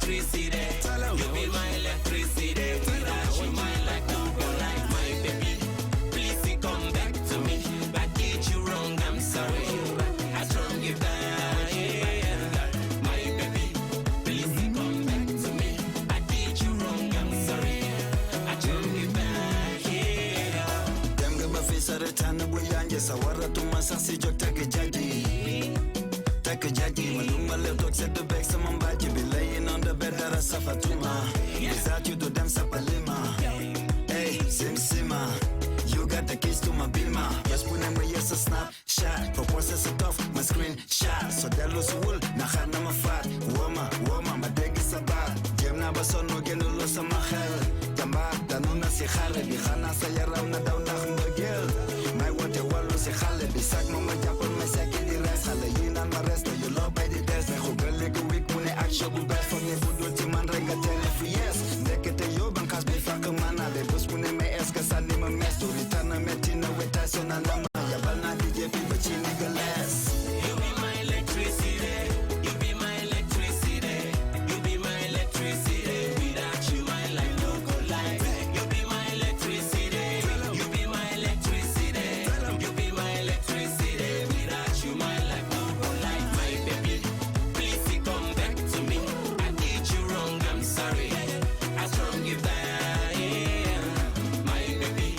electricity. You be my electricity. Without you, my life don't go like my baby. Please come back to me. I did you wrong, I'm sorry. I don't give back. My baby, please come back to me. I did you wrong, I'm sorry. I don't give back. Dem ga ma fi saratan bu yanje sawaratu masasi jog tak jaji. Tak jaji maluma le dog set the back some baji be laying on the bed that safatuma. Without you do them sapalima. Hey, Simsima. You got the keys to my Bilma. Yes, put them yes a snap shot. Proposes it off my screen shot. So that was wool. Na khana ma fat. Woma, my deg is a bad. Jem na bason no genu lo sa mahel. Tamba, danuna si khale. Bi khana sa yaram na daw na khmagel. My water wallo si khale. Bi sak mo ma japon ma sak di res. Khale yin an ma rest. You love by the desk. Me khugel leg week mune action bu best. For me budu ti man renga tele for yes. Dekete yo bankas bi fak mana. Le bus mune me eska sani ma mesto. Ritana metina wetaso na nama. Yabana DJ piba chini galas. You be my electricity. You be my electricity. You be my electricity. Without you, my life no go light. You be my electricity. You be my electricity. You be my electricity. Without you, my life no go light. My baby, please come back to me. I did you wrong, I'm sorry. I strong you back. My baby,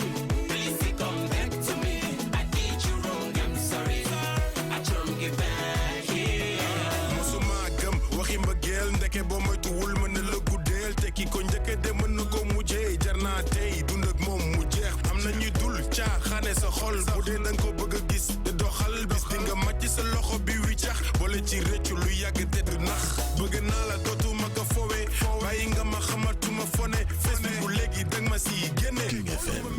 please come back to me. I did you wrong, I'm sorry. I strong you back. musuma gëm waxi mbëggeel ndeke boo moytuwul mën na la guddeel te ki ko njëkke de mën na ko mujjee jar naa tey dund ak moom mu jeex am na ñu dul caaxaane sa xol bu dee danga ko bëgg a gis te doxal bis di nga màcc sa loxo bi wi cax boole ci rëccu lu yàgg te du nax bëgg naa la dootuma ko fowe bàyyi nga ma xamatuma fone Facebook bu léegi danga ma si génne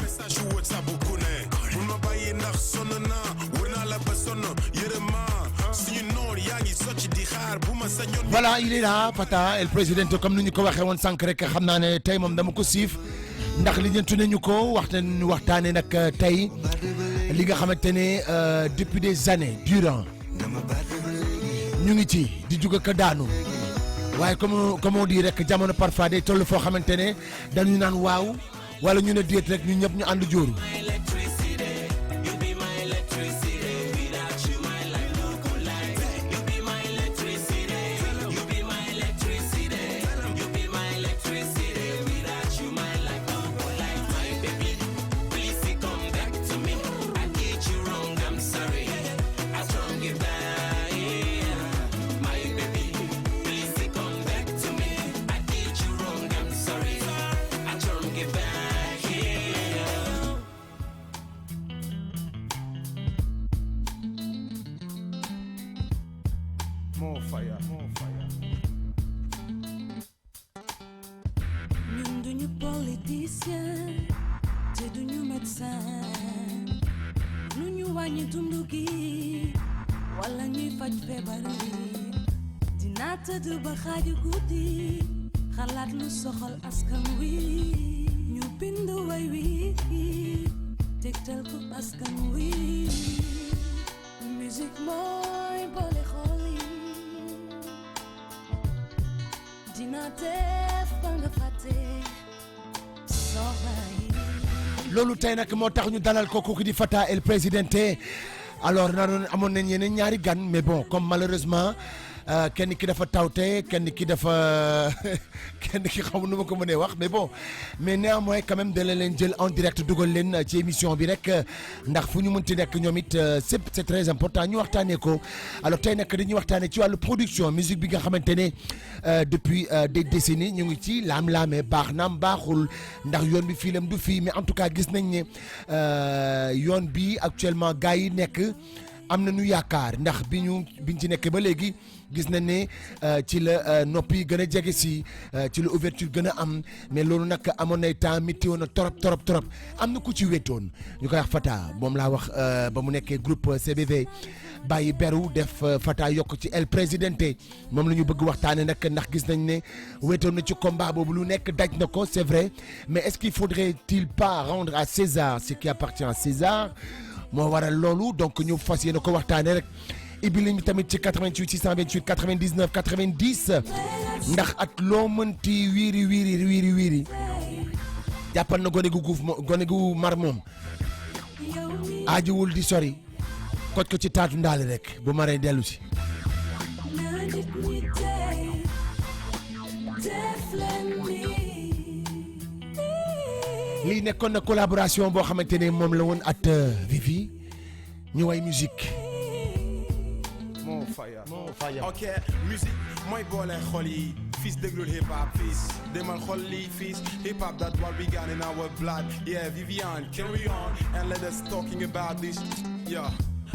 message yu WhatsApp bu ku ne bul ma bàyyi ndax sonn naa wër naa la ba sonn yërëm ma suñu noon yaa ngi socc di xaar bu ma sañoon. Voilà, il est là Fata El Presidente comme ni ñu ko waxee woon sànq rek xam naa ne tey moom dama ko siif ndax li ñeentu nañu ko waxtaane nag tey li nga xamante ne depuis des années durant ñu ngi ci di jug ak daanu waaye comme on dit rek jamono parfois day toll foo xamante ne dañu naan waaw wala ñu ne déet rek ñu ñëpp ñu ànd jóoru. More fire. Ñun duñu politicien te duñu médecin nu ñu wàññi dundu gi wala ñuy faj feebar yi dina tëdd ba xaaju guddi xalaat lu soxal askan wi ñu bind way wi tegtal ko askan wi musique mooy boole xol yi dina def ba nga fàtte soxla yi. loolu tey nag moo tax ñu dalal ko kooku di Fata El Presidente alors naroon amoon nañ yeneen ñaari gan mais bon comme malheureusement kenn ki dafa tawte kenn ki dafa kenn ki xamu nu ma ko mënee wax mais bon mais néanmoins quand même dana leen jël en direct dugal leen ci émission bi rek ndax fu ñu mënti nekk ñoom it c'est très important ñu waxtaanee ko alors tey nag dañuy waxtaanee ci wàllu production musique bi nga xamante ne depuis des décennies ñu ngi ci laam-laamee baax naam baaxul ndax yoon bi fii lam du fii mais en tout cas gis nañ ne yoon bi actuellement gars yi nekk am na ñu yaakaar ndax biñ ci nekk ba léegi gis nañ ne ci la noppi gën a jege si ci la ouverture gën a am mais loolu nag amoon nay temps métti woon na trop am na ku ci wéetoon ñu koy wax Fata moom laa wax ba mu nekkee groupe CBV bàyyi beru def Fata yokk ci El Presidente moom la ñu bëgg waxtaane nag ndax gis nañ ne wéetoon na ci combat boobu lu nekk daj na ko c'est vrai mais est-ce qu'il faudrait-il pas rendre à César ce qui appartient à César moo waral loolu donc ñu fas yéene ko waxtaane rek ibi liñ tamit ci 88 628 99 90 ndax at loo mënti wiiri jàppal na gone gu mar moom aajuwul di sori koj ko ci taatu ndaali rek bu maree dellu si lii nekkoon na collaboration boo xamante ne moom la woon at Vivi ñu way musique moo faya ok musique mooy boole xol yi fils déglul hip hop fils demal xol lii fils hip hop that's what we got in our blood yeah Viviane carry on and let us talking about this yeah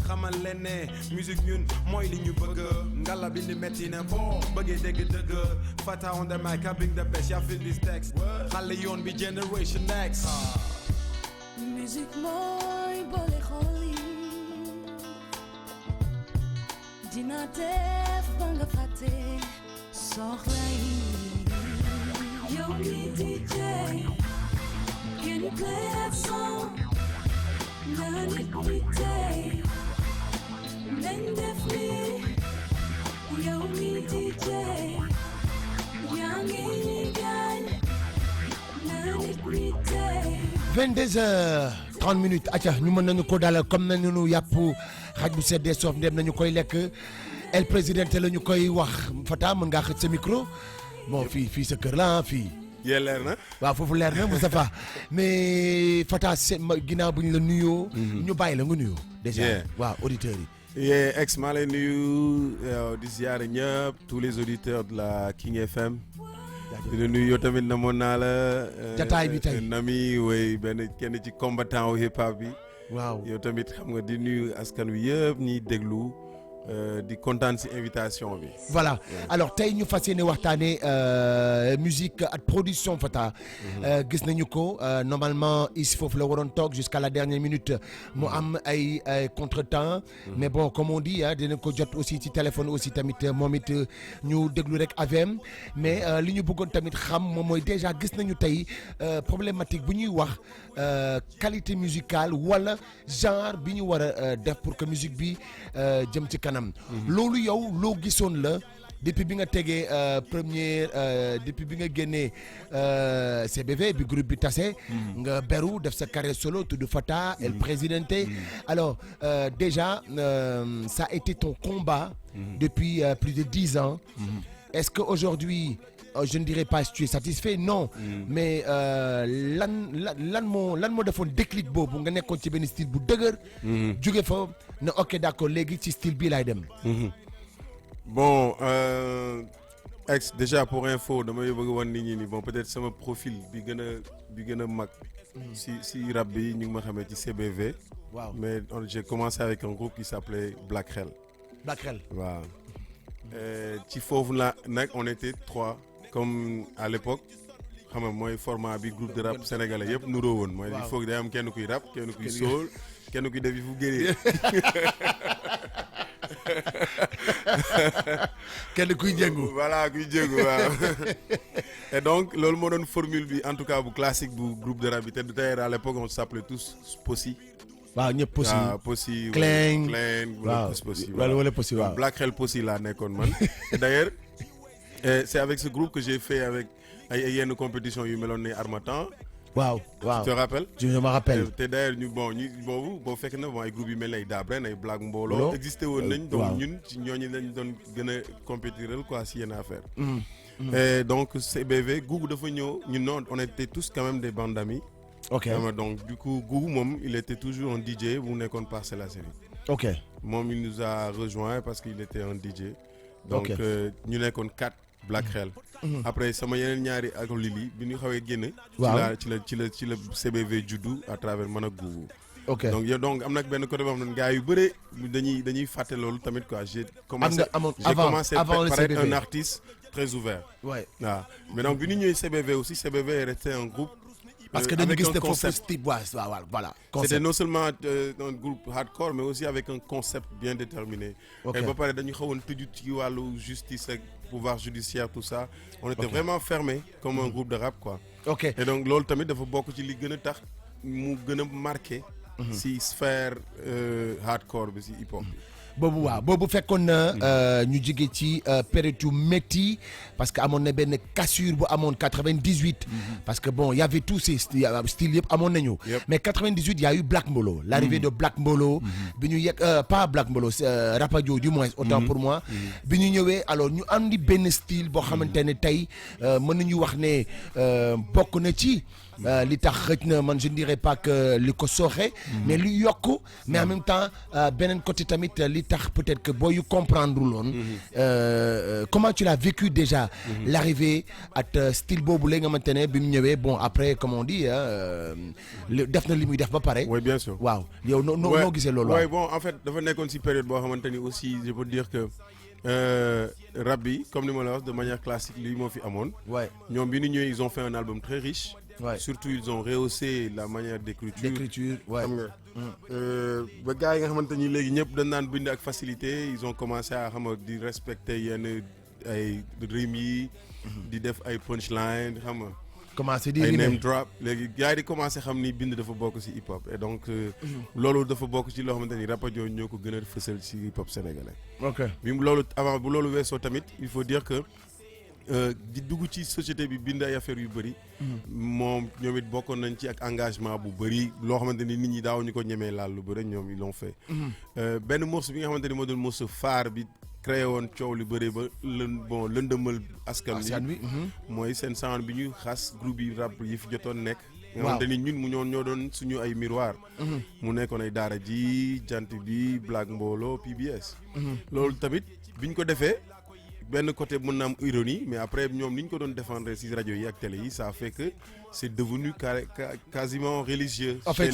xamal leen ne musique ñun mooy li ñu bëgg ngala bi ni metti na boo bëggee dégg dëgg Fata on the mic I bring the best ya feel this text xale yoon bi generation next musique mooy boole xol yi dina def ba nga fàtte soxla yi yow mi DJ can you play that song na nit ñi tey nañ def li yow mi DJ yaa ngi ñuy gaañ na nit ñi tey 22h30 acca ñu mën nañu ko dalal comme nañu yàpp xaj bu seddee soof ndem nañu koy lekk el présidente la ñu koy wax Fata mën ngaa xëj sa micro bon fii sa kër la fii yee leer na waaw foofu leer na Moustapha mais Fata ginnaaw bu ñu la nuyoo ñu bàyyi la nga nuyoo déjà waaw auditeurs yi yee ex maa lay nuyu di ziare ñëpp tous les auditeurs de la King FM di la nuyu yow tamit namoon naa la jataay bi tey nami way benn kenn ci combattant wu hip hop bi waaw yow tamit xam nga di nuyu askan wi yëpp ñiy déglu di kontaan si invitation bi. voilà alors tey ñu fas yéene waxtaanee musique ak production Fata. gis nañu ko normalement ici foofu la waroon toog jusqu'à la dernière minute mu am ay contretemps. mais bon comme on dit dina ko jot aussi ci téléphone aussi tamit moom it ñu déglu rek AVM mais li ñu bëggoon tamit xam moom mooy déjà gis nañu tey problématique bu ñuy wax qualité musicale wala genre bi ñu war a def pour que musique bi jëm ci kanam. loolu yow loo gisoon la depuis bi nga tegee première depuis bi nga génnee CBV bi groupe bi tase nga beru def sa carrière solo tudd Fata El Presidente alors déjà ça a été ton combat depuis plus de 10 ans est-ce que aujourd'hui je ne dirais pas si tu es satisfait non mais lan moo defoon déclic boobu nga nekkoon ci benn style bu dëgër jóge fa ne ok d'accord léegi ci style bii laay dem bon ex déjà pour info damay bëgg wan nit ñi ni bon peut-être sama profil bi gën a mag si rap bi ñu ngi ma xamee ci CBV waaw mais j'ai commencé avec un groupe qui s'appelait Black Hell waaw ci foofu la nag on était 3 comme à l'époque xam nga mooy format bi groupe de rap sénégalais yëpp nuroo woon mooy il faut que day am kenn kuy rap kenn kuy soul kenn kuy def yi fu gëree kenn kuy jéngu voilà kuy jéngu waaw et donc loolu moo doon formule bi en tout cas bu classique bu groupe de rap bi te d'ailleurs à l'époque on s'appelait tous Possi waaw ñëpp Possi Possi Clang wala Possi wala Possi waaw Black Hell Possi laa nekkoon man et d'ailleurs c'est avec ce groupe que j'ai fait avec ay yenn compétition yu meloon ne Harmattan waaw tu te rappelles je me rappelle te d'ailleurs ñu boobu fekk na bon ay groupe yu mel ne ay Dabren ay Black Mbooloo existé woon nañ donc ñun ci ñooñu lañ doon gën a compétiral quoi si yenn affaire et donc CBV Gougou dafa ñëw ñun non on était tous quand même des bandes d'amis ok donc du coup Gougou moom il était toujours un DJ bu nekkoon Parcelles Assainies ok moom il nous a rejoint parce qu'il était un DJ donc ñu nekkoon 4 Black Hell après sama yeneen ñaari ak Lili bi ñu xawee génn ci la CBV juddu à travers man ak Gougou ok donc am nag benn côté boo xam ne gars yu bëre dañuy fàtte loolu tamit quoi j'ai commencé par être un artiste très ouvert ouais waaw mais donc bi ñu ñëwee CBV aussi CBV est resté un groupe parce que dañu gis ne foofu style voilà c'était non seulement un groupe hardcore mais aussi avec un concept bien déterminé et ba pare dañu xawoon tëju ci wàllu justice ak pouvoir judiciaire tout ça on était vraiment fermé comme un groupe de rap quoi et donc loolu tamit dafa bokk ci li gën a tax mu gën a marqué si sphère hardcore bi si hip hop boobu waaw boobu fekkoon na ñu jóge ci période yu métti parce que amoon na benn cassure bu amoon 98. parce que bon y avait tous ces styles yëpp amoon nañu. mais 98 y a eu Black Mbolo. l'arrivée de Black Mbolo. bi ñu yegg pas Black Mbolo Rapadio du moins autant pour moi. bi ñu ñëwee alors ñu andi benn style boo xamante ne tey mën nañu wax ne bokk na ci. li tax xëj na man je ne dirais pas que li ko sooxe. mais li yokk mais en même temps beneen côté tamit li tax peut-être que boo yu comprendre loon comment tu l'as vécu déjà. l'arrivée ak style boobu la nga xamante ne bi mu ñëwee bon après comme on dit def na li muy def ba pare. oui bien sûr waaw yow noo gisee loolu. oui bon en fait dafa nekkoon ci période boo xamante ni aussi je peux dire que rap bi comme ni ma la wax de manière classique lii moo fi amoon. ñoom bi ñu ñëwee ils ont fait un album très riche. surtout ils ont rehaussé la manière d'écriture xam nga ba gars yi nga xamante ni léegi ñëpp dañ naan bind ak facilité ils ont commencé à xam nga di respecter yenn ay rimes yi di def ay punchline xam nga commencé di ay name drop léegi gars yi di commencé xam ni bind dafa bokk ci hip hop et donc loolu dafa bokk ci loo xamante ni Rapadio ñoo ko gën a fësal ci hip hop sénégalais. ok bi loolu avant bu loolu weesoo tamit il faut dire que di dugg ci société bi bind ay affaires yu bëri. moom ñoom it bokkoon nañ ci ak engagement bu bëri loo xamante ni nit ñi daaw ñu ko ñemee laal lu bëri ñoom ils l'ont fait. benn morceau bi nga xamante ni moo doon morceau phare bi créé woon coow lu bëri ba lëndëmal askan wi. mooy seen sound bi ñu xas groupe yi rap yi fi jotoon nekk. nga xamante ni ñun ñoo doon suñu ay miroir. mu nekkoon ay Daara J Jant bi Black Mbolo PBS. loolu tamit biñ ko defee. benn côté mën na am ironie mais après ñoom ni ñu ko doon défendre ci rajo yi ak télé yi ça fait que c'est devenu quasiment religieux. en fait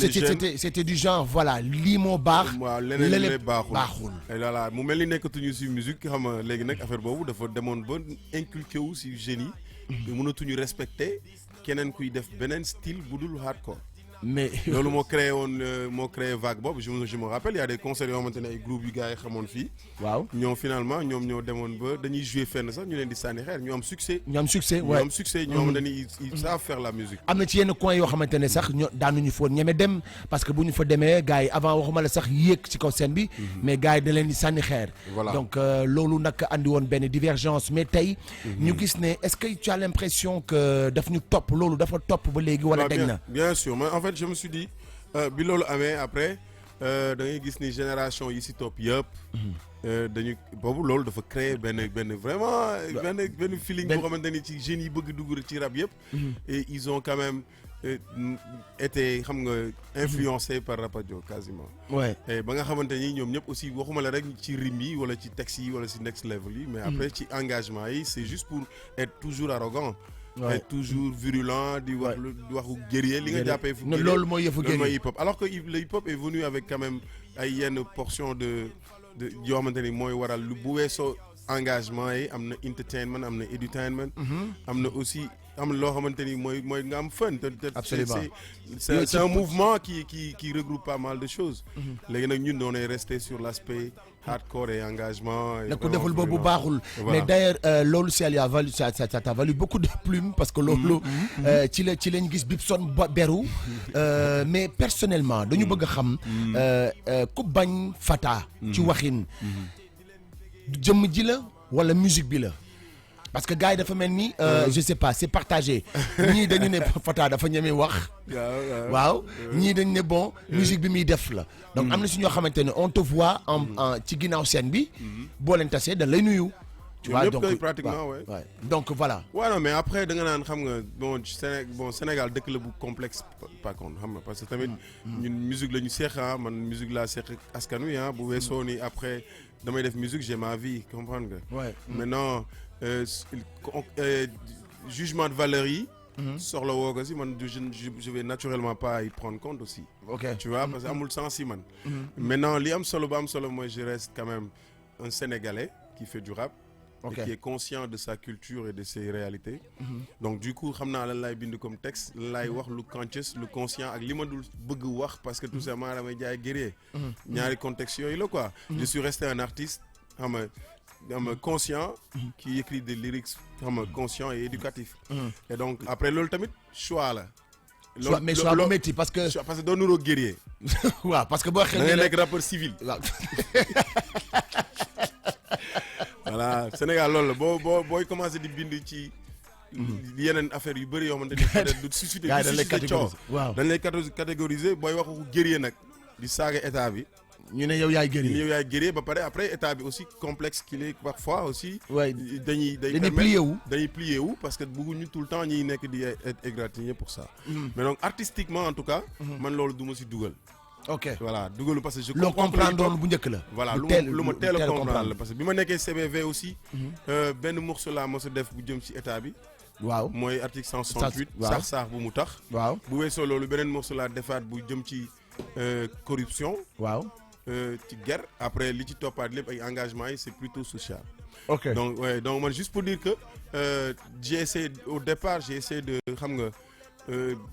c'était du genre voilà lii moo baax. waaw leneen baaxul. et voilà mu mel ni nekkatuñu ci musique xam nga léegi nag affaire boobu dafa demoon ba inculqué wu ci jeunes yi. mënatuñu respecter keneen kuy def beneen style bu dul hardcore. mais loolu moo créé vague boobu je me rappelle il y a des concerts yoo xamante ne ay groupes yu gars yi xamoon fii. waaw ñoom finalement ñoo demoon ba dañuy jouer fenn sax ñu leen di sànni xeer ñu am succès. ñoo xamante ni ils savent faire la musique. am na ci yenn coin yoo xamante ne sax daanuñu foon ñeme dem parce que bu ñu fa demee gars yi avant waxuma la sax yéeg ci kaw scène bi. mais gars yi da leen di sànni xeer. voilà donc loolu nag andi woon benn divergence mais tey. ñu gis ne est-ce que tu as l'impression que daf ñu topp loolu dafa topp ba léegi wala dañ na. bien sûr mais en fait je me suis dit bi loolu amee après da ngay gis ni génération yi ci topp yëpp. dañu boobu loolu dafa créer benn vraiment benn feeling boo xamante ni ci jeunes yi bëgg dugg ci rap yëpp. et ils ont quand même été xam nga influencés par Rapadio quasiment. et ba nga xamante ni ñoom ñëpp aussi waxuma la rek ci rime yi wala ci texte yi wala ci next level yi. mais après ci engagement yi c'est juste pour être toujours arrogant. être toujours virulent di waxu guerrier li nga jàppee fu guerrier loolu mooy yëfu guerrier hip hop alors que le hip hop est venu avec quand même ay yenn portion de yoo xamante ni mooy waral lu bu weesoo engagement yi am na entertainment am na edutainment am na aussi am loo xamante ni mooy nga am fun. Absolument. c'est un mouvement qui regroupe pas mal de choses. léegi nag ñun on est resté sur l'aspect hardcore et engagement. na ko deful boobu baaxul. mais d'ailleurs loolu ça t'a valu beaucoup de plumes parce que loolu. ci lañ gis Bibson beru. mais personnellement dañu bëgg a xam. ku bañ Fata. ci waxin. jëmm ji la wala musique bi la. parce que gars yi dafa mel ni je sais pas c'est partagé ñii dañu ne Fata dafa ñeme wax. waaw ñii dañu ne bon musique bi muy def la. donc am na si ñoo xamante ne on te voit en ci ginnaaw scène bi. boo leen tasee dañ lay nuyu. tu vois donc pratiquement ouais. donc voilà. waaw non mais après da nga naan xam nga bon Sénégal dëkk la bu complexe par contre xam nga parce que tamit ñun musique la ñu seex man musique laa seex askan wi bu weesoo ni après damay def musique j'ai ma vie comprendre nga. maintenant. Jugement de valeur yi. soxla woo ko si man je vais naturellement pas y prendre compte aussi. ok tu vois parce que amul sens si man. maintenant li am solo ba am solo mooy je reste quand même un Sénégalais qui fait du rap. et qui est conscient de sa culture et de ses réalités. donc du coup xam naa lan laay bind comme texte lan laay wax lu conscious lu conscient ak li ma dul bëgg wax parce que tout simplement damay jaay guerrier. ñaari contexte yooyu la quoi. je suis resté un artiste xam nga conscient qui écrit des lyrics xam nga conscient et éducatif. et donc après loolu tamit choix la. mais choix bu métti parce que parce que doo nuroo guerrier. waaw parce que boo xel da ngay nekk rappeur civil. waaw voilà Sénégal loolu la booy commencé di bind ci. yeneen affaire yu bëri yoo xamante ni peut-être du susciter gars yi dañ lay coow. waaw dañ lay catégoriser booy wax ko guerrier nag di saaga état bi. ñu ne yow yaay guerrier. yow yaay guerrier ba pare après état bi aussi complexe qu'il est parfois aussi. waay dañuy plié wu. dañuy plié wu parce que bëgguñu tout le temps ñiy nekk di être égratigné pour ça. Mais donc artistiquement en tout cas. man loolu du ma si dugal. ok voilà dugalu parce que je loo comprends comprendre bu njëkk la. voilà lu ma teel a comprendre la parce que bi ma nekkee CBV aussi. benn morceau laa mos a def bu jëm ci état bi. waaw mooy article 168. waaw saax bu mu tax. waaw bu weesoo loolu beneen morceau laa defaat bu jëm ci corruption. waaw. ci guerre après li ci toppaat lépp ay engagement yi c'est plutôt social. ok donc man juste pour dire que j'ai essayé au départ j'ai essayé de xam nga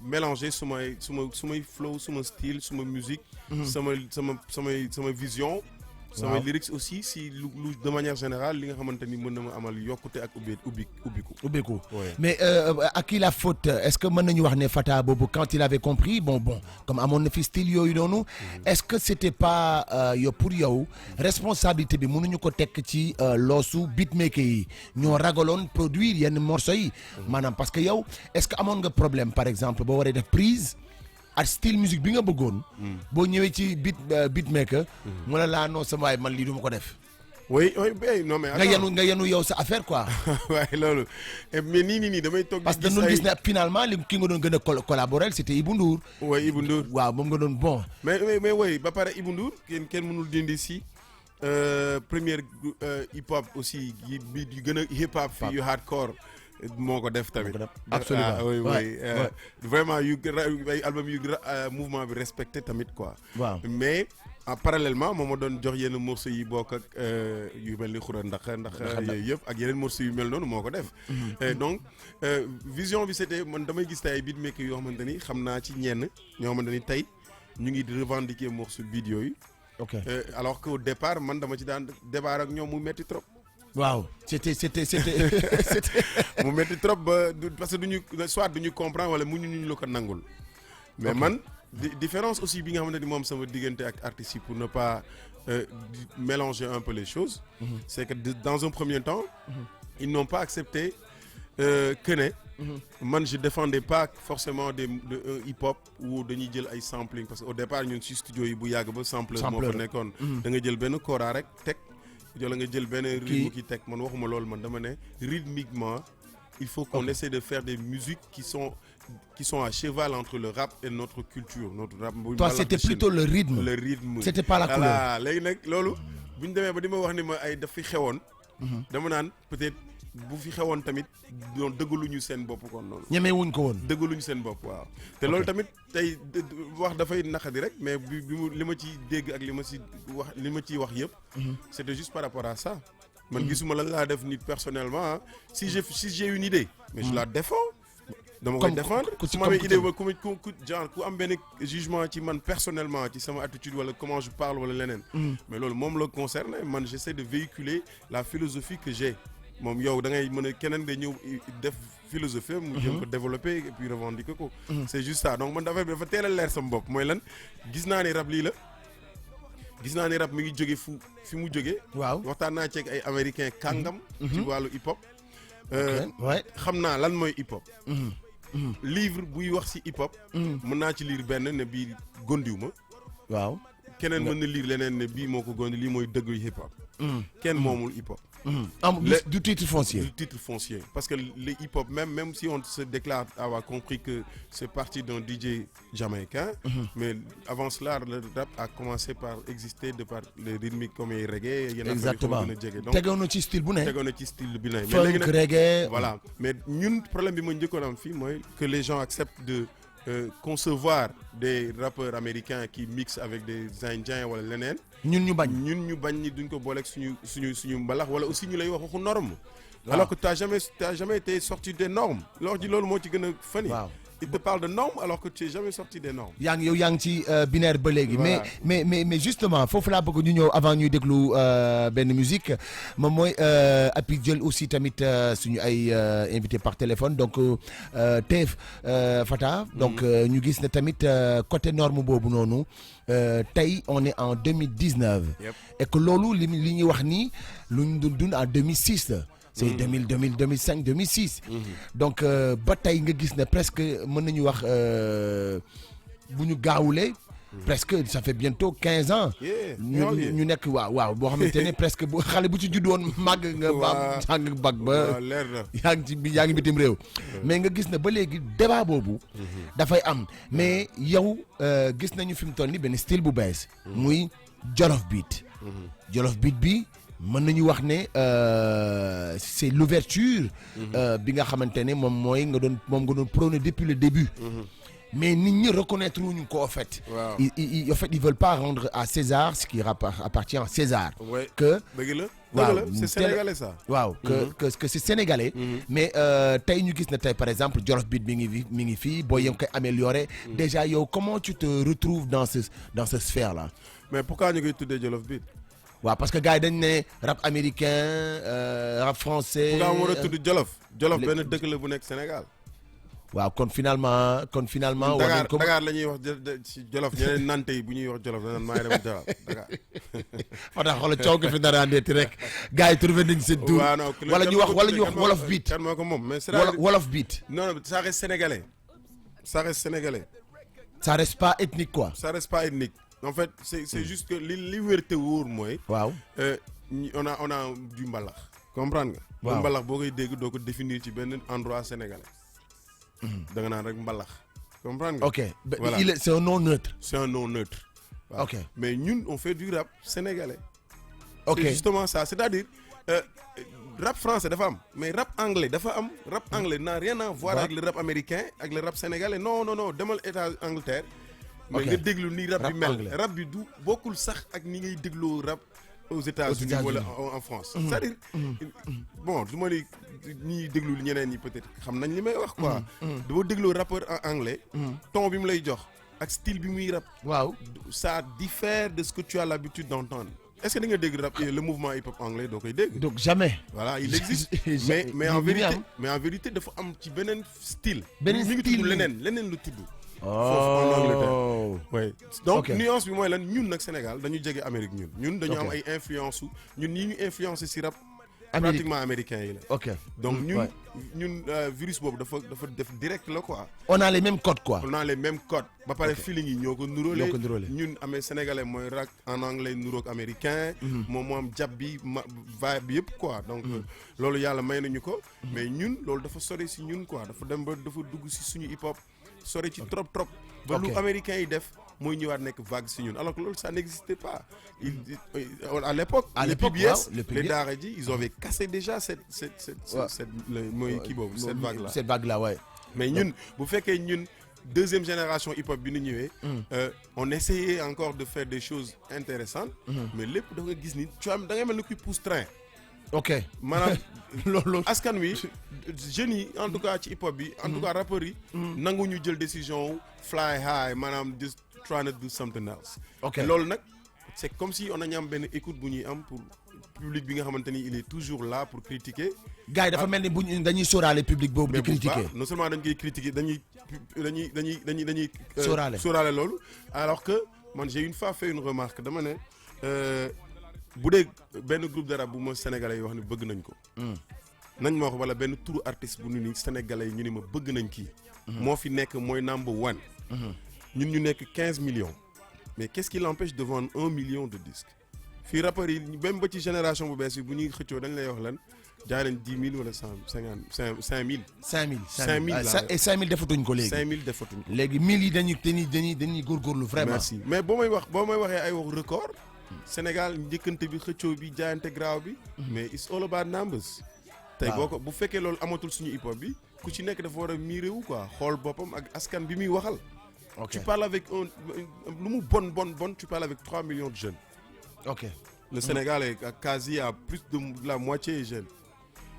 mélanger sumay flow suma style suma musique. sama vision. samay lyrics aussi si lu de manière générale li nga xamante ni mën na ma amal yokkute ak ubbeeku. mais à qui la faute est-ce que mën nañu wax ne Fata boobu quand il avait compris bon comme amoon na fi style yooyu noonu est-ce que c'était pas pour yow responsabilité bi mënuñu ko tekk ci loosu beatmaker yi ñoo ragaloon produire yenn morceaux yi maanaam parce que yow est-ce que amoon nga problème par exemple boo waree def prise ak style musique bi nga bëggoon. boo ñëwee ci beatmaker. mu ne laa non sama waay man lii du ma ko def. oui non mais. nga yenu yow sa affaire quoi. waaye loolu mais nii damay toog. parce que dañu gis ne finalement ki nga doon gën a collaborer c'était Ibou Ndour. oui Ibou Ndour. waaw moom nga doon bon. mais oui ba pare Ibou Ndour kenn mënul dindi si première hip hop aussi yi yu gën a hip hop fii yu hardcore. moo ko def tamit. absolument oui vraiment ay album yu mouvement bi respecté tamit quoi. waaw mais parallèlement moom ma doon jox yenn morceaux yi bokk ak yu mel ni xura ndax yooyu yëpp ak yeneen morceaux yu mel noonu moo ko def. donc vision bi c'était man damay gis tey ay beatmaker yoo xamante ni xam naa ci ñenn ñoo xamante ni tey ñu ngi revendiquer morceau beat yooyu. ok alors que au départ man dama ci daan débat ak ñoom mu metti trop. waaw c'était mu metti trop ba parce que duñu comprendre wala ñu la ko nangul. mais man différence aussi bi nga xamante ni moom sama diggante ak artistes yi pour ne pas mélanger un peu les choses. C'est que dans un premier temps. Ils n'ont pas accepté que ne. man je défendais pas forcément de hip-hop ou dañuy jël ay sampling parce que au départ ñun ci studio yi bu yàgg ba sampleur moo fa nekkoon. da nga jël benn kora rek teg. jël nga jël benn rythme ki teg man waxuma loolu man dama ne rythmiquement il faut qu'on essaie de faire des musiques qui sont à cheval entre le rap et notre culture notre rap. Toi c'était plutôt le rythme. C'était pas la couleur. voilà léegi nag loolu bu ñu demee ba di ma wax ni ma ay daf fi xewoon. dama naan peut-être bu fi xewoon tamit doon dëggaluñu seen bopp kon noonu. ñemewuñ ko woon. dëggaluñu seen bopp waaw. te loolu tamit tey wax dafay naqadi rek mais li ma ciy dégg ak li ma ciy wax yëpp. c'était juste par rapport à ça. man gisuma lan laa def nit personnellement si j'ai une idée. mais je la défends. dama koy défendre su ma amee idée ba ku am benn jugement ci man personnellement ci sama attitude wala comment je parle wala leneen. mais loolu moom la concerné man j'essaie de véhiculer la philosophie que j'ai. moom yow da ngay mën a keneen nga ñëw def philosophie mu jëm ko développer et puis revendiquer ko. c'est juste ça donc man dafa teel a leer sama bopp mooy lan gis naa ni rap lii la gis naa ni rap mi ngi jóge fi mu jóge. waaw waxtaan naa ceeg ay américain kàngam. ci wàllu hip hop. xam naa lan mooy hip hop. livre buy wax ci hip hop. mën naa ci lire benn ne bii gondiw ma. waaw keneen mën na lire leneen ne bii moo ko gondi lii mooy dëgg hip hop. kenn moomul hip hop. Du titre foncier. Du titre foncier. Parce que le hip-hop, même si on se déclare avoir compris que c'est parti d'un DJ jamaïcain, mais avant cela, le rap a commencé par exister de par les rythmiques comme les reggae. Exactement. Tegoon na ci style bu ne. Tegoon na ci style bu ne. Funk, reggae. Voilà. Mais ñun problème bi ma njëkkoon am fii mooy que les gens acceptent de concevoir des rappeurs américains qui mixent avec des indiens wala leneen. ñun ñu bañ ni duñ ko booleeg suñu mbalax wala aussi ñu lay wax waxu norme. alors que t'as jamais été sorti des normes. loolu moo ci gën a funny. il te parle de normes alors que tu es jamais sorti des normes. yaa ngi ci binaire ba léegi. Voilà. mais justement foofu laa bëgg ñu ñëw avant ñuy déglu benn musique moom mooy appui jël aussi tamit suñu ay invité par téléphone donc Teef Fata. donc ñu gis ne tamit côté norme boobu noonu tey on est en 2019. Yep. et que loolu li ñuy wax nii lu ñu doon dund en 2006 la. c'est 2005 2006. donc ba tey nga gis ne presque mën nañu wax bu ñu gaawulee. presque ça fait bientôt 15 ans. ñu nekk waaw boo xamante ne presque bu xale bu ci juddoon màgg nga. ba jàng bac ba leer na. yaa ngi bitim réew. mais nga gis ne ba léegi débat boobu. dafay am mais yow gis nañu fi mu toll nii benn style bu bees. muy Jolof Beat. Jolof Beat bi. mën nañu wax ne c'est l'ouverture bi nga xamante ne moom nga doon prôner depuis le début. mais nit ñi reconnaître wuñu ko en fait. waaw en fait ils veulent pas rendre à César ce qui appartient à César. Ouais. que dëgg waaw la c'est sénégalais ça. waaw que c'est sénégalais. mais tey ñu gis ne tey par exemple Jolof Beat mi ngi fii boo yem koy améliorer. déjà yow comment tu te retrouves dans ce sphère là. mais pourquoi ñu koy tuddee Jolof Beat. waaw parce que gars yi dañ ne rap américain rap français. pourquoi mu war a tudd Jolof. Jolof benn dëkk la bu nekk Sénégal. waaw kon finalement. Dakar la ñuy wax ci Jolof ñeneen nante yi bu ñuy wax Jolof danaan maa ngi dem Jolof Dakar. moo tax xoolal coow gi fi nar a andeeti rek gars yi trouvé nañ seen tur. waaw non wala ñu wax Wolof Beat. kan moo ko moom mais Wolof Beat. non ça reste sénégalais. ça reste sénégalais. ça reste pas ethnique quoi. ça reste pas ethnique. en fait c'est juste que li wér te wóor mooy. waaw. on a du mbalax. comprendre nga. waaw mbalax boo koy dégg doo ko définir ci benn endroit sénégalais. da nga naan rek mbalax. comprendre nga. ok voilà c'est un nom neutre. c'est un nom neutre. waaw. ok mais ñun on fait du rap sénégalais. ok c'est justement ça c'est-à-dire rap français dafa am mais rap anglais dafa am rap anglais n'a rien à voir avec le rap américain ak le rap sénégalais non demal état Angleterre. mais nga déglu ni rap bi mel rap bi du bokkul sax ak ni ngay dégloo rap aux États-Unis wala en France. c'est-à-dire bon du ma ni ñiy déglu ñeneen ñi peut-être xam nañ li may wax quoi. dama dégloo rappeur en anglais. ton bi mu lay jox ak style bi muy rap. waaw ça diffère de ce que tu as l'habitude d'entendre. est-ce que da nga dégg rap le mouvement hip-hop anglais doo koy dégg. donc jamais. voilà il existe. mais en vérité dafa am ci beneen style. beneen style mi ngi tudd leneen lu tudd. oh oui donc nuance bi mooy lan ñun nag Sénégal dañu jege Amérique ñun dañu am ay influence ñun ñi ñu influencé ci rap pratiquement américain yi la. ok donc ñun virus boobu dafa def direct la quoi. on a les mêmes codes quoi. on a les mêmes codes. ba pare feeling yi ñoo ko nuróole. ñun amee sénégalais mooy rap en anglais nuróog américain. moom moo am jab bi vibe bi yëpp quoi donc loolu yàlla may nañu ko. mais ñun loolu dafa sori ci ñun quoi dafa dem ba dafa dugg ci suñu hip hop. sori ci trop ba lu américains yi def mooy ñëwaat nekk vague si ñun alors que loolu ça n'existait pas à l'époque les PBS les Daara J ils avaient cassé déjà cette mooy kii boobu cette vague là ouais. mais ñun bu fekkee ñun deuxième génération hip hop bi ñu ñëwee on essayait encore de faire des choses intéressantes mais lépp da nga gis ni da ngay mel ni kuy pousse train. ok maanaam loolu askan wi jeunes yi en tout cas ci hip hop bi en tout cas rappeurs yi nangu ñu jël décision fly high maanaam just trying to do something else. ok loolu nag c'est comme si on a am benn écoute bu ñuy am pour public bi nga xamante ni il est toujours là pour critiquer. gars yi dafa mel ni dañuy sóoraale public boobu di critiquer. non seulement dañ koy critiquer dañuy sóoraale loolu alors que man j'ai une fois fait une remarque dama ne bu dee benn groupe de rap bu ma sénégalais yi wax ni bëgg nañ ko. nañ ma wax wala benn turu artiste bu ñu ni sénégalais yi ñu ni ma bëgg nañ kii. moo fi nekk mooy number one. ñun ñu nekk 15 millions. mais qu'est-ce qui l'empêche de vendre 1 million de disques. fii rappeurs yi même ba ci génération bu bees yi bu ñuy xëccoo dañ lay wax lan jaay nañ 10 000 wala 50 5000 et 5000 defatuñ ko léegi. 5000 defatuñ ko. léegi 1000 yi dañuy góorgóorlu vraiment. merci mais boo may waxee ay wax record. Sénégal njëkkante bi xëccoo bi jaayante graaw bi. mais it's all about numbers. tey boo ko bu fekkee loolu amatul suñu hip hop bi ku ci nekk dafa war a miiré wu quoi xool boppam ak askan bi muy waxal. tu parles avec lu mu bon tu parles avec 3 millions de jeunes. ok le Sénégal est quasi à plus de la moitié jeune.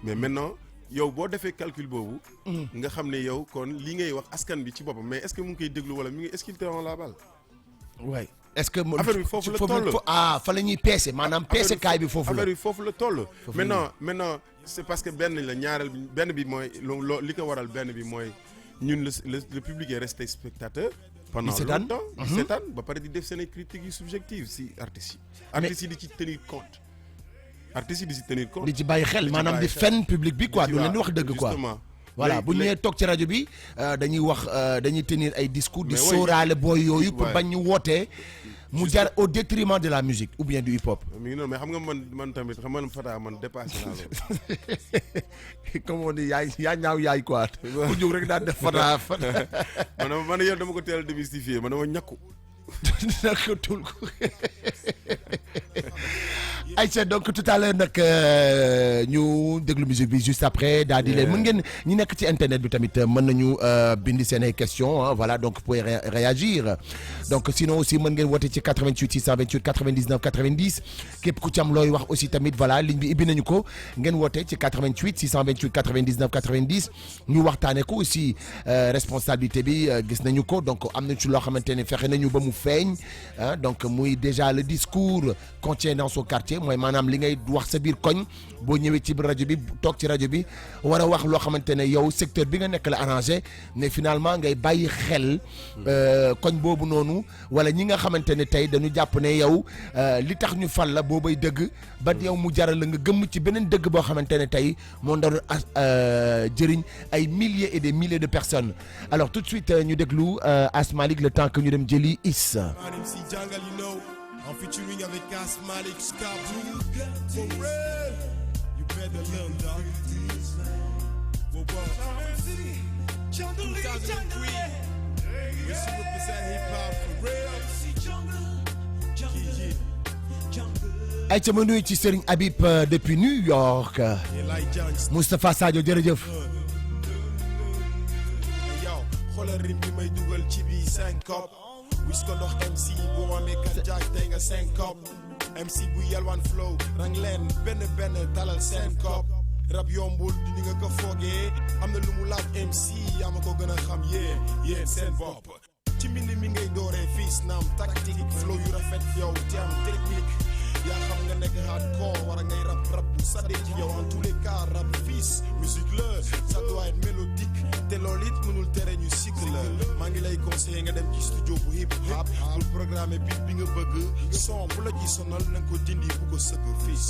mais maintenant yow boo defee calcul boobu. nga xam ne yow kon li ngay wax askan bi ci boppam mais est-ce que mu ngi koy déglu wala mi ngi est-ce qu'il te rend la balle. waay est-ce que. affaire bi foofu la toll fa la ñuy peese maanaam peese kaay bi foofu la. affaire bi foofu la toll. maintenant c'est parce que benn la ñaareel benn bi mooy li ko waral benn bi mooy ñun le public est resté spectateur. pendant longtemps di seetaan ba pare di def seen ay critiques yu subjectives si artistes yi. artistes yi di ci tenir compte. di ci bàyyi xel maanaam di fen public bi quoi du leen wax dëgg quoi. voilà bu ñëwee toog ci rajo bi dañuy wax dañuy tenir ay discours di sóoraale booy yooyu pour bañ ñu wootee mu jar au détriment de la musique ou bien du hip hop. mi ngi noonu mais xam nga man tamit xam nga Fata man dépassé naa loolu. comme on dit yaa ñaaw yaay quoi. ku jóg rek daan def Fata. man yow dama ko teel a démystifier man dama ñàkku. naka tul ko. Aïcha donc tout à l'heure nag ñu déglu musique bi juste après daal di leen mën ngeen ñi nekk ci internet bi tamit mën nañu bindi seen ay questions voilà donc vous pouvez réagir donc sinon aussi mën ngeen woote ci 88 628 99 90 képp ku ci am looy wax aussi tamit voilà ligne bi ibbi nañu ko ngeen woote ci 88 628 99 90 ñu waxtaanee ko aussi responsabilité bi gis nañu ko donc am na ci loo xamante ne fexe nañu ba mu feeñ donc muy déjà le discours contient dans son quartier mooy maanaam li ngay wax sa biir koñ boo ñëwee ci rajo bi toog ci rajo bi war a wax loo xamante ne yow secteur bi nga nekk la arrangé mais finalement ngay bàyyi xel koñ boobu noonu wala ñi nga xamante ne tey dañu jàpp ne yow li tax ñu fal la boobay dëgg ba yow mu jaral la nga gëmm ci beneen dëgg boo xamante ne tey moo doon jëriñ ay milliers et des milliers de personnes alors tout de suite ñu déglu Asmalik le temps que ñu dem jëli Is. En featuring avec Asmalik Scarblue. For real, you better learn that. For what? 2003, we should represent hip-hop for real. Aïcha ma nuyu ci Serigne Habib depuis New York. Moustapha Sadio jërëjëf. Yow, xoolal rim bi may dugal ci bi 5 cop. wis ko ndox MC boo amee kat jaaj tey nga 5 cop MC bu yelwaan flow rang leen benn dalal seen cop rab yombul di ni nga ko foogee am na lu mu laaj MC yaa ma ko gën a xam yéen seen bopp ci mbind mi ngay dooree fiis naam tactique flow yu rafet yow te am technique yaa xam nga nekk hardcore war a ngay rap bu sadee ci yow en tous les cas rap fiis musique la ça doit être mélodique te loolu it mënul tere ñu cycle la maa ngi lay conseiller nga dem ci studio bu hip hop pour programmer beat bi nga bëgg son bu la ci sonal na nga ko dindi bu ko sëgg fiis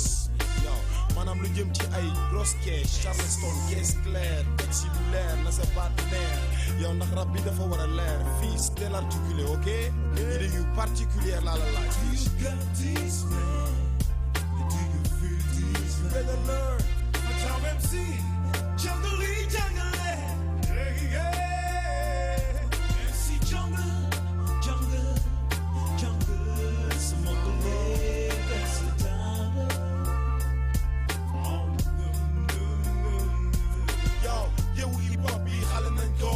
yow maanaam lu jëm ci ay grosse caisse Charleston caisse claire taxi bu leer na sa partenaire yow ndax rap bi dafa war a leer fiis de l'articulé ok idée yu particulière laa la laaj fiis you better learn Matam MC Jungle MC Jungle some of the way that's the time yo hip hop yi xale nañ ko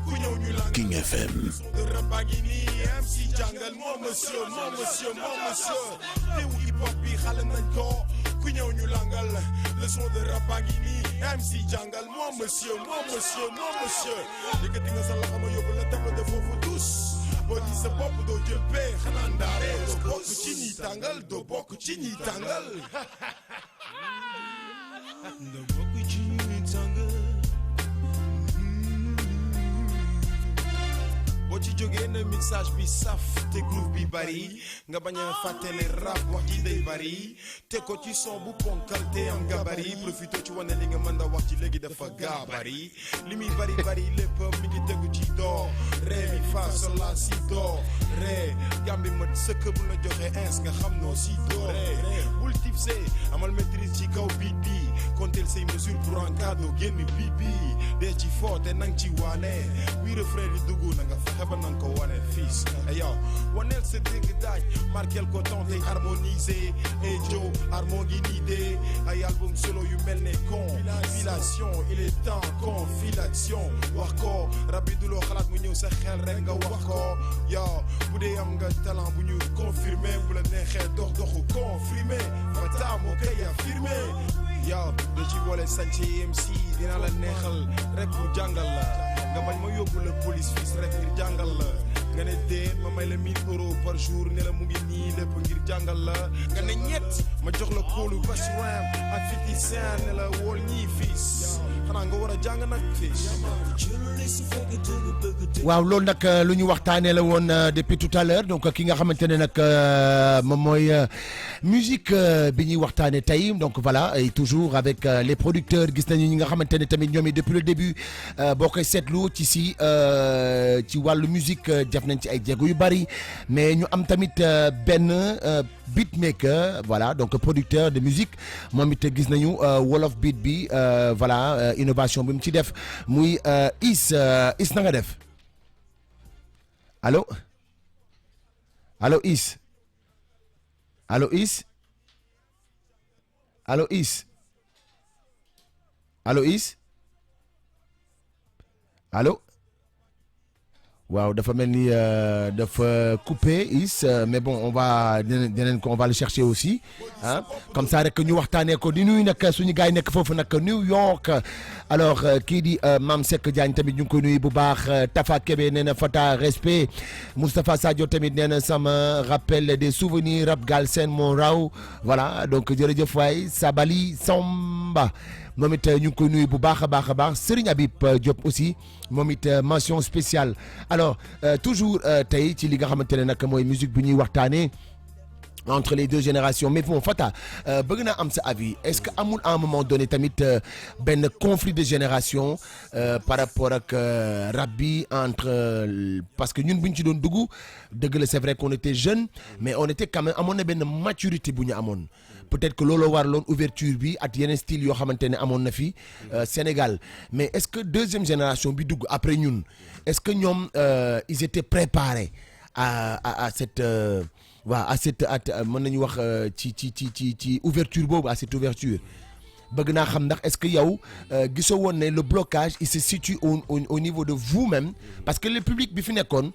ku ñëw ñu lang King FM de rabagini MC Jungle mon monsieur yo hip hop yi xale nañ ko ku ñëw ñu langal le son de rabagini MC Jungle mon monsieur yëkkati nga sa loxo ma yóbbu la tableau de foofu tous boo di sa bopp doo jël pee xanaa ndaare doo bokk ci ñi tàngal doo bokk ci ñi tàngal boo ci jógee na mixage bi saf te groove bi bari nga bañ a fàtte ne rap wax ji day bari te ko ci son bu ponkal te am gabari profito ci wane li nga mën a wax ci léegi dafa gabari li muy bari lépp mi ngi tegu ci do ré mi fa sol la si do ré gambi ma sëkk bu la joxe ins nga xam noo si do ré bul tipsé amal maîtrise ci kaw beat bi compter say mesures pour en cas doo génn beat bi dee ci foo te nang ci waane wi refrain di dugg na nga fexe ba nang ko wane fils et yow waneel sa dégg daaj marquel ko ton tey harmonisé et Joe harmonisé ay album solo yu mel ne compilation il est temps confilation wax ko rab yi du loo xalaat mu ñëw sa xel rek nga wax ko yow bu dee am nga talent bu ñu confirmé bu la neexee doxu confirmé Fata moo koy affirmé yow da ci boole sanc MC dina la neexal rek bu jàngal la nga bañ ma yóbbu la police fii rek ngir jàngal la nga ne dee ma may la 1000 euros par jour ne la mu ngi nii lépp ngir jàngal la nga ne ñett ma jox la kóolu bas ram ak 50 cent ne la wool ñii fiis xanaa nga war a jàng nag fiis. waaw loolu nag lu ñu waxtaanee la woon depuis tout à l'heure donc ki nga xamante ne nag moom mooy musique bi ñuy waxtaanee tey donc voilà et toujours avec les producteurs gis nañu ñi nga xamante ne tamit ñoom it depuis le début boo koy seetlu ci wàllu musique def nañ ci ay jéego yu bari mais ñu am tamit benn beatmaker voilà donc producteur de musique moom it gis nañu wolof beat bi voilà innovation bi mu ci def muy Is na nga def allo allo Is allo Is allo Is allo Is allo waaw dafa mel ni dafa coupé Is mais bon on va le chercher aussi ah comme ça rek ñu waxtaanee ko di nuyu nag suñu gars yi nekk foofu nag New York alors kii di Mame Seck Diagne tamit ñu ngi koy nuyu bu baax Tafa Kébé nee na Fata respect Moustapha Sadio tamit nee na sama rappel des souvenirs rap Galsen mon raw voilà donc jërëjëf waay Sabali Samba moom it ñu ngi koy nuyu bu baax a baax Serigne Habib Diop aussi moom it mention spéciale alors toujours tey ci li nga xamante ne nag mooy musique bi ñuy waxtaanee entre les deux générations mais bon Fata bëgg naa am sa avis est-ce que amul à un moment donné tamit benn conflit de génération par rapport ak rap bi entre parce que ñun bu ñu ci doon dugg dëgg la c'est vrai qu'on était jeunes mais on était quand même amoon na benn maturité bu ñu amoon peut-être que looloo waraloon ouverture bi ak yeneen style yoo xamante ne amoon na fi Sénégal mais est-ce que deuxième génération bi dugg après ñun est-ce que ñoom ils étaient préparés à cette waaw à cette mën nañu wax ci ouverture boobu à cette ouverture bëgg naa xam ndax est-ce que yow gisoo woon ne le blocage il se situe au niveau de vous-même parce que le public bi fi nekkoon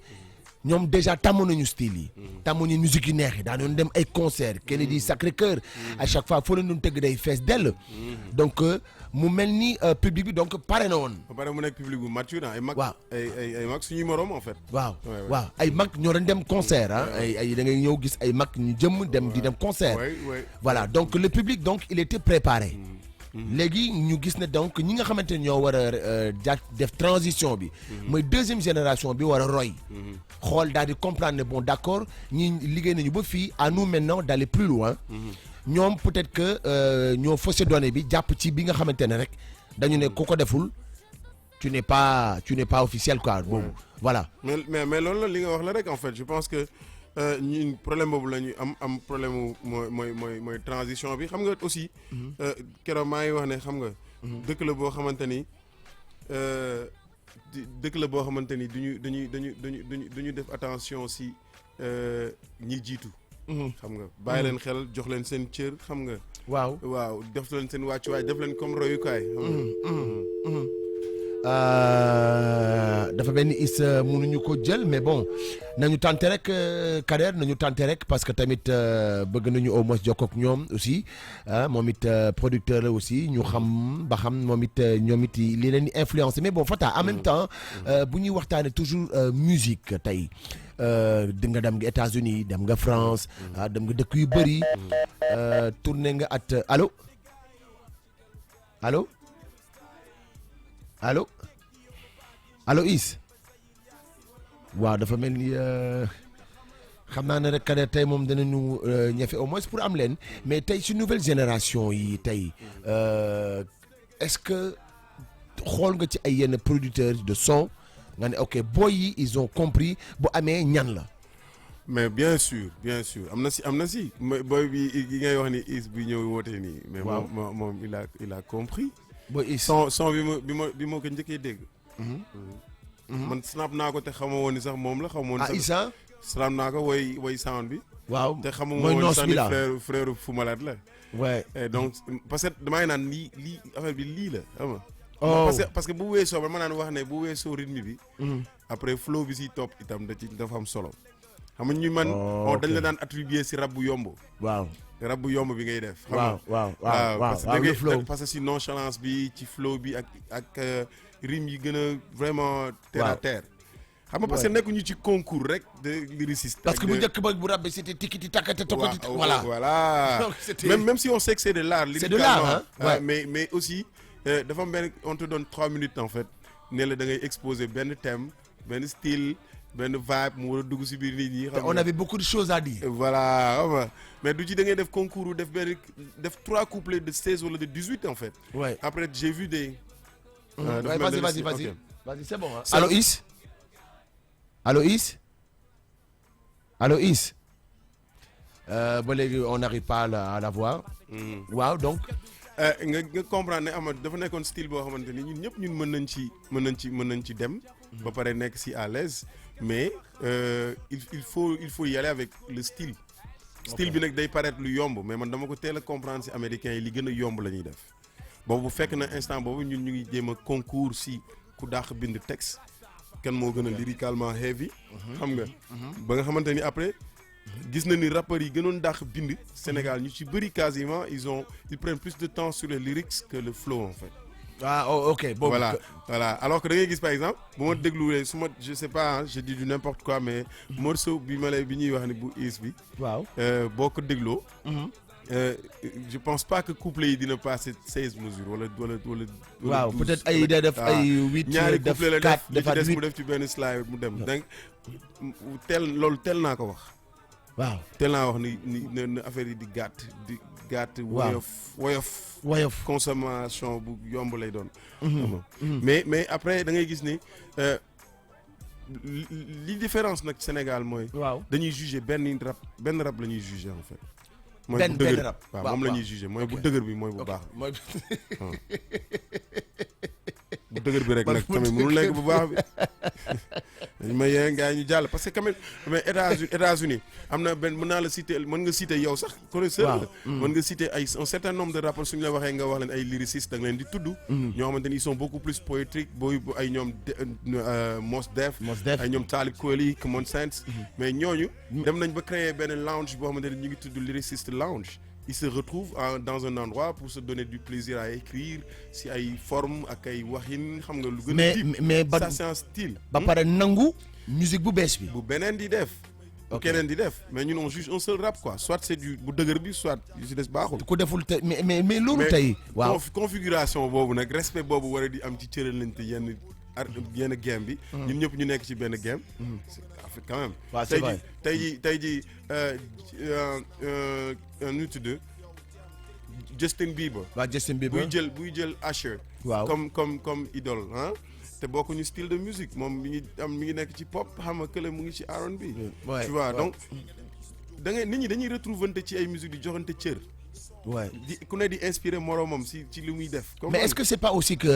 ñoom déjà tàmmoon nañu style yi tàmmoon nañu musique yu neex yi daa doon dem ay concert Kennedy Sacré-Cœur à chaque fois foo leen doon tëgg day fees dell donc mu mel ni public bi donc pare na woon. ba pare mu nekk public bu mature ay mag. waaw ay mag suñuy morom en fait. waaw ay mag ñoo doon dem concert ah ay da ngay ñëw gis ay mag ñu jëm dem di dem concert. voilà donc le public donc il était préparé. léegi ñu gis ne donc ñi nga xamante ne ñoo war a def transition bi. mooy deuxième génération bi war a roy. xool daal di comprendre ne bon d'accord ñi liggéey nañu ba fii à nous maintenant d'aller plus loin. ñoom peut-être que ñoo faussé données bi jàpp ci bi nga xamante ne rek dañu ne ku ko deful tu n'es pas officiel quoi boobu voilà. mais loolu la li nga wax la rek en fait je pense que ñun problème boobu la ñu am problème mooy transition bi xam nga aussi. keroog maa ngi wax ne xam nga. dëkk la boo xamante ni duñu def attention si ñi jiitu. xam nga bàyyi leen xel jox leen seen cër xam nga. waaw def leen seen wàccuwaay def leen comme royukaay. dafa mel ni is mënuñu ko jël mais bon nañu tenter rek Kader nañu tenter rek parce que tamit bëgg nañu au moins jokkoo ak ñoom aussi moom it producteur la aussi ñu xam ba xam moom it ñoom it li leen di influencer mais bon Fata en même temps bu ñuy waxtaanee toujours musique tey. di nga dem nga États-Unis dem nga France dem nga dëkk yu bëri tourné nga at allo Is waaw dafa mel ni xam naa ne rek Kader tey moom danañu ñefe au moins pour am leen mais tey ci nouvelle génération yi tey est-ce que xool nga ci ay yenn producteurs de son nga ne ok boy yi ils ont compris bu amee ñan la. mais bien sûr am na si boy bi yi ngay wax ni is bi ñëw wootee nii. mais moom il a compris. boy is son bi ma ko njëkkee dégg. man snap naa ko te xama woon ni sax moom la xama woon. Issa. snap naa ko woy sound bi. waaw te xama woon sax ni frère Fou Malade la. ouais donc parce que damay naan lii affaire bi lii la xam nga. parce que bu weesoo ba ma naan wax ne bu weesoo rythme bi. après flow bi si topp itam dafa am solo. xam nga ñu man ok. dañ la daan attribuer si rap bu yomb waaw rap bu yomb bi ngay def xam waaw nga waaw parce que da le ngay flow. parce que si nonchalance bi ci flow bi ak rime yi gën a vraiment terre à Waaw. terre xam nga parce que nekkuñu ci concours rek de lyriciste parce que ak bu de- njëkk ba bu rab bi c'était tikiti takate tokoti Voilà. voilà Donc, c'était- Même si on sait que c'est de l'art, C'est de l'art, lyricalement, hein? Ouais. mais aussi, dafa am benn on te donne 3 minutes en fait. Ne la da ngay exposer benn thème, benn style, benn vibe mu war a dugg si biir nit ñi. xam on nga. avait beaucoup de choses à dire. Voilà, xam nga. Mais du ci da ngay def concours ou def 3 couplets de 16 wala de 18 en fait. Ouais. Après j'ai vu des. dafa Ouais, mel vas-y, ne vas-y, si- vas-y. ok. Vas-y, c'est bon. Hein. Ça- Allô, Is? Allô, Is? Allô, Is? Bon, on n'arrive pas à la voir. Waaw, donc. nga comprendre ne ama dafa nekkoon style boo xamante ni ñun ñëpp ñun mën nañ ci dem. ba pare nekk si à l'aise mais il faut y aller avec le style. style bi nag day paraître lu yomb mais man dama ko teel a comprendre si américains yi li gën a yomb la ñuy def. boobu fekk na instant boobu ñun ñu ngi jéem a concours si ku dàq bind texte kan moo gën a lyricalement heavy. xam nga. ba nga xamante ni après. gis na ni rappeurs yi gënoon dàq bind Sénégal ñu ci bëri quasiment ils prennent plus de temps sur les lyrics que le flow en fait. Ah, oh, ok. Bon, voilà alors que da ngay gis par exemple bu ma dégluwee su ma je sais pas hein, je dis du n'importe quoi mais morceau bi ñuy wax ni bu is bi. waaw. boo ko dégloo. je pense pas que couplet yi dina passer 16 mesures wala. waaw 12, peut-être ay day def ay 8 ñaari def couplet la 4 def defaat li ci des 8 mu def ci benn slide mu dem donc loolu teel naa ko wax. waaw teel naa wax ni affaire yi di gàtt Waaw. woyof consommation bu yomb lay doon. mais après da ngay gis ni li différence nag Sénégal mooy. waaw dañuy juger benn rap la ñuy juger en fait. mooy benn bu dëgër rap. waaw waaw, moom la waaw. ñuy juger mooy bu Ok. dëgër bi mooy bu baax mooy bu dëgër bi rek Man nag bu tamit mënul dëgër nekk bu baax bi. dañ ma yee gars yi ñu jàll parce que quand même mais États-Unis am na benn mën naa la citer mën nga citer yow sax connaisseur la. mën nga citer ay un certain nombre de rappeurs suñu la waxee nga wax leen ay lyricistes da nga leen di tudd. ñoo xamante ni ils sont beaucoup plus poétiques ay ñoom Mos Def. Mos Def. ay ñoom Talib Kweli Common Sense. mais ñooñu. dem nañ ba créer benn lounge boo xamante ni ñu ngi tudd lyriciste lounge. Ils se retrouvent dans un endroit pour se donner du plaisir à écrire si ay forme ak ay waxin xam nga lu gën a deep. mais ba ça c'est un style. ba pare nangu musique bu bees bi. bu beneen di def. bu Ok. keneen di def mais ñun on juge un seul rap quoi soit c'est du bu dëgër bi soit yu si des baaxul. ku deful te mais loolu tey. waaw configuration boobu nag respect boobu war a di am ci cëralante yenn game bi. ñun ñëpp ñu nekk ci benn game. c'est quand même. waaw c'est vrai. tey jii nu tudd Justin Bieber. waa Justin Bieber. buy jël Usher. Waaw. comme idole ah. te bokkuñu style de musique moom mi ngi nekk ci pop xam nga kële mu ngi ci R&B. Ouais, tu vois ouais. donc da ngay nit ñi dañuy retrouvante ci ay musique di joxante cër. Ouais. ku ne di inspiré moromam ci li muy def. Mais est-ce que c'est pas aussi que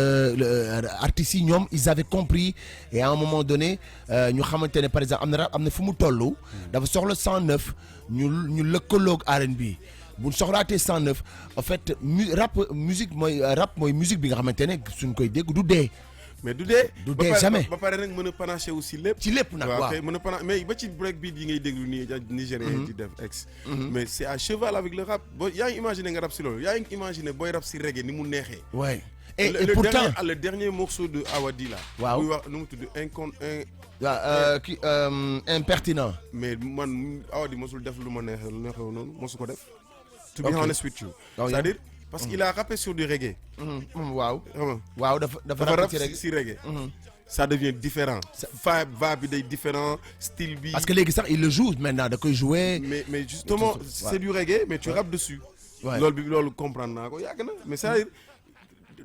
artistes yi ñoom ils avaient compris et à un moment donné ñu xamante ne par exemple am na fu mu toll. dafa soxla 109 ñu lëkkaloog R&B bu soxlaatee 109 en fait rap musique mooy musique bi nga xamante ne suñ koy dégg du dee. mais du dee. Du dee jamais. ba pare nag mën a panaché aussi lépp. ci lépp nag waaw kay mën a panaché mais ba ci break beat yi ngay déglu nii nigérien di def ex. mais c'est à cheval avec le rap boo yaa ngi imaginer nga rap si loolu yaa ngi imaginer booy rap si reggae ni mu neexee. ouais et pourtant le dernier morceau de Awadi là. Waaw. muy wax nu mu tudd kii impertinent. mais man Awadi mosul def lu ma neexee noonu mosu ko def. to be Ok. honest with you. Oh, yeah. c'est-à-dire parce qu'il a rappé sur du reggae. waaw. xam nga. waaw dafa dafa rap rap ci rek. si reggae. ça devient différent. vibe bi day différent style bi. parce que léegi sax il le joue maintenant da koy jouer. mais justement c'est du reggae mais tu rappes dessus. Ouais. loolu comprendre naa ko yàgg na mais c'est-à-dire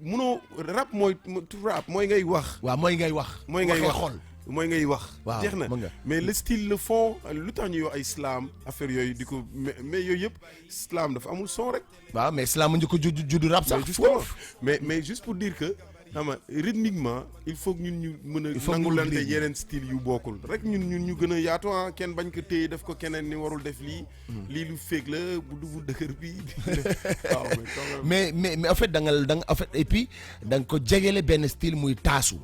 munoo rap mooy ngay wax. waaw mooy ngay wax. mooy ngay waxee wax xol. mooy ngay wax. Waaw, jeex na mën nga. mais le style le fond lu tax ñuy wax ay slam affaire yooyu di ko mais yooyu yëpp slam dafa amul son rek. waaw mais slam njëkk a juddu rap sax. mais justement mais juste pour dire que xam nga rythmiquement il faut que ñun ñu mën faut a que nangulante rythme. yeneen style yu bokkul rek ñun ñu gën a yaatu ah kenn bañ ko téye def ko keneen ni warul def lii. lii lu féeg la bu dëgër bi. waaw mais en fait da nga en fait et puis da nga ko jegele benn style muy taasu.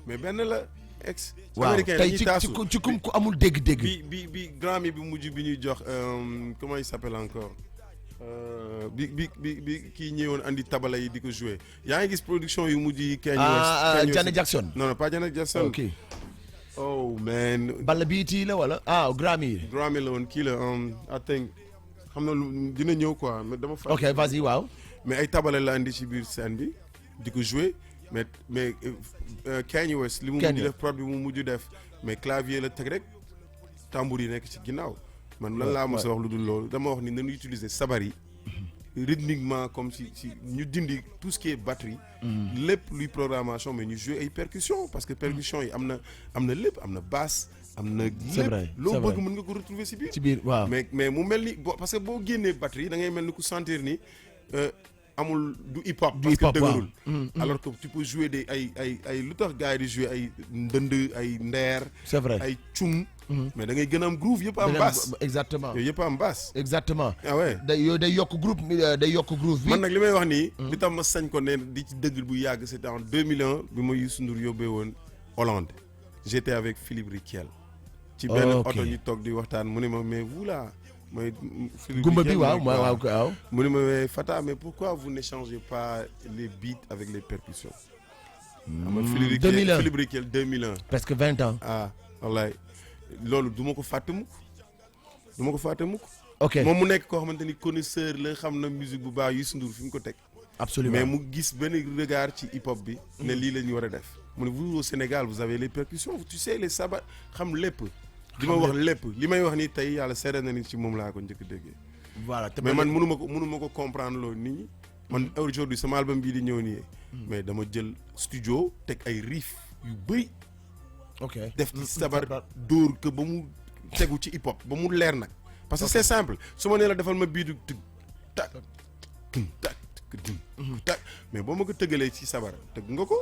mais benn la. ex. waaw américain tey dañuy taasu ci ku amul dégg-dégg. bi Grammy bi mujj bi ñuy jox comment il s'appelle encore bi kii ñëwoon andi tabala yi di ko jouer yaa ngi gis production yu mujj yi. Kanye West Janet Jackson. non pas Janet Jackson. ok. oh man. Balla bii la wala Grammy yi. Grammy la woon kii la I think xam na lu dina ñëw quoi mais dama. ok vas-y waaw. mais ay tabale la andi ci biir scène bi di ko jouer mais Kanye West li mu mujj def prod bi mu mujj def mais clavier la teg rek tambour yi nekk ci ginnaaw. man lan laa mos a wax lu dul loolu dama wax ni nañu utiliser sabar yi rythmiquement comme si ñu dindi tout ce qui est batterie. lépp luy programmation mais ñu jouer ay percussions parce que percussions yi am na lépp am na basse. am na lépp loo bëgg mën nga ko retrouver ci biir waaw mais mu mel ni parce que boo génnee batterie da ngay mel ni ku sentir ni amul du hip hop parce que dëgërul alors que tu peux jouer des ay lu tax gars yi di jouer ay ndënd ay ndeer c'est vrai ay cung mais da ngay gën a am groove yëpp am basse exactement yooyu yëpp am basse exactement ah ouais day yokk groove bi man nag li may wax nii li tax ma sañ ko ne di ci dëgg bu yàgg c'était en 2001 bi ma Youssou Ndour yóbbee woon Hollande j'étais avec Philippe Riquel ci benn oto ñu toog di waxtaan mu ne ma mais vous là mooy gumba bi waaw mu ne ma Fata mais pourquoi vous n'échangez pas les beats avec les percussions Philippe Riquel 2001 presque 20 ans wallaay loolu du ma ko fàtte mukk ok moom mu nekk koo xamante ni connaisseur la xam na musique bu baax Youssou Ndour fi mu ko teg absolument mais mu gis benn regard ci hip hop bi ne lii la ñu war a def mu ne vous au Sénégal vous avez les percussions tu sais les sabar xam lépp di ma wax lépp li may wax ni tey yàlla seede na ni ci moom laa ko njëkk déggee voilà mais man mënuma ko comprendre loolu nit ñi man aujourd'hui sama album bii di ñëw nii mais dama jël studio teg ay riff yu bëri ok def ci sabar dóor que ba mu tegu ci hip hop ba mu leer nag parce que c'est simple su ma nee la defal ma bii du tak tak mais boo ma ko tëggalee ci sabar tëgg nga ko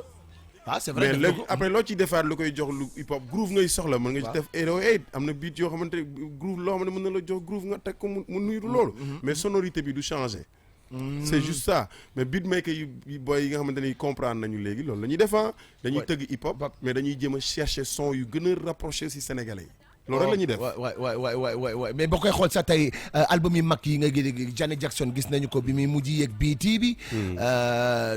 c'est vrai mais léegi après loo ciy defaat lu koy jox lu hip hop groove ngay soxla mën nga ci def 808 am na beat yoo xamante groove loo xam ne mën na la jox groove nga teg ko mu nuyutu loolu mais sonorité bi du changer c'est juste ça mais beatmaker yu boy yi nga xamante ne comprendre nañu léegi loolu la ñuy def dañuy tëgg hip hop mais dañuy jéem a chercher son yu gën a rapproché si sénégalais yi loolu rek la ñuy def waay mais boo koy xool sax tey album yi mag yi nga gis Janet Jackson gis nañu ko bi muy mujj yéeg BT bi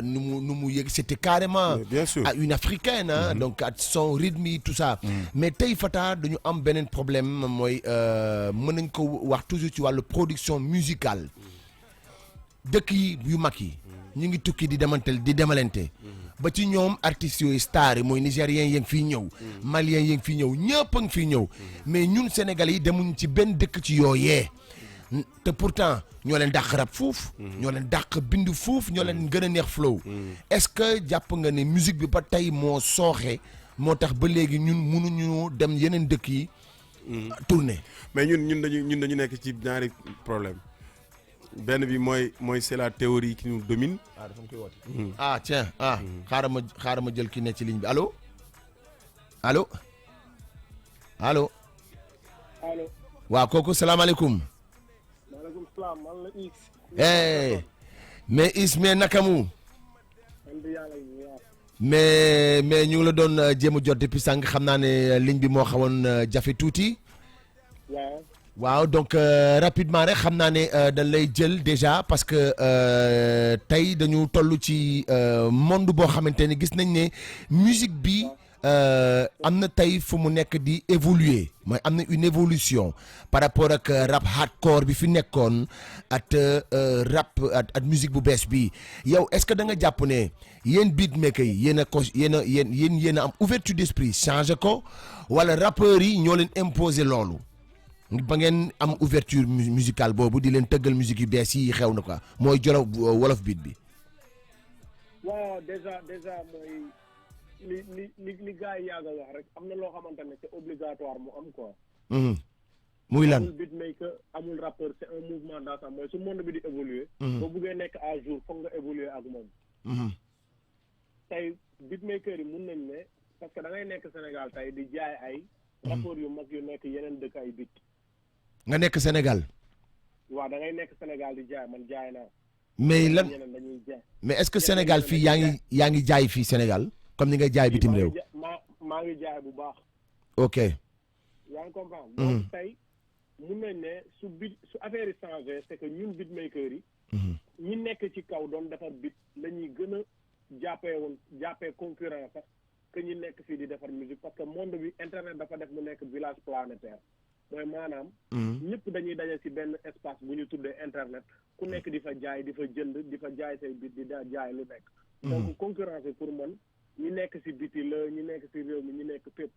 nu mu yéeg c'était carrément bien sûr à une africaine donc ak son rythme yi tout ça mais tey Fata dañu am beneen problème mooy mën nañ ko wax toujours ci wàllu production musicale dëkk yi yu mag yi ñu ngi tukki di demalante ba ci ñoom artistes yooyu stars yi mooy nigériens yi ngi fiy ñëw maliens yi ngi fiy ñëw ñëpp a ngi fiy ñëw mais ñun Sénégalais yi demuñ ci benn dëkk ci yooyee te pourtant ñoo leen dàq rap fuuf ñoo leen dàq bind fuuf ñoo leen gën a neex flow est-ce que jàpp nga ne musique bi ba tey moo sooxe moo tax ba léegi ñun mënuñu dem yeneen dëkk yi tourner mais ñun dañu nekk ci ñaari problème benn bi mooy c'est la théorie qui nous domine. dafa koy woote. Tiens xaaral ma jël ki ne ci ligne bi allo. waaw kooku salaamaaleykum. maaleykum salaam man la Is. mais Is mais nakamu. mais ñu ngi la doon jéem a jot depuis sànq xam naa ne ligne bi moo xawoon jafe tuuti. waaw donc rapidement rek xam naa ne dañ lay jël déjà parce que tey dañu toll ci monde boo xamante ne gis nañ ne musique bi am na tey fu mu nekk di évoluer mooy am na une évolution par rapport ak rap hardcore bi fi nekkoon at rap at musique bu bees bi yow est-ce que da nga jàpp ne yéen beatmaker yi yéen a am ouverture d'esprit changer ko wala rappeurs yi ñoo leen imposer loolu. ba ngeen am ouverture musicale boobu di leen tëggal musique yu bees yi xew na quoi mooy wolof beat bi. waaw déjà mooy li gars yi yàgg a wax rek am na loo xamante ne c'est obligatoire mu am quoi. muy lan amul beatmaker amul rappeur c'est un mouvement d'ensemble mooy su monde bi di évoluer. boo buggee nekk à jour foog nga évoluer ak moom. tey beatmaker yi mun nañ ne parce que da ngay nekk Sénégal tey di jaay ay. rappeurs yu mag yu nekk yeneen dëkk ay beat. nga nekk Sénégal. waaw da ngay nekk Sénégal di jaay man jaay naa. mais lan dañuy jaay. mais est-ce que Sénégal fii yaa ngi jaay fii Sénégal comme ni nga jaay bitim réew. maa ngi jaay bu baax. ok yaa ngi comprendre. donc tey mun nañ ne su affaire yi changé c'est que ñun beatmakers yi. ñi nekk ci kaw doon defar beat la ñuy gën a jàppee concurrent sax que ñi nekk fii di defar musique parce que monde bi internet dafa def mu nekk village planétaire mooy maanaam. ñëpp dañuy daje ci benn espace bu ñu tuddee internet ku nekk di fa jaay di fa jënd di fa jaay say beat di jaay lu nekk. donc concurrence pour man ñi nekk ci biti la ñi nekk ci réew mi ñi nekk fépp.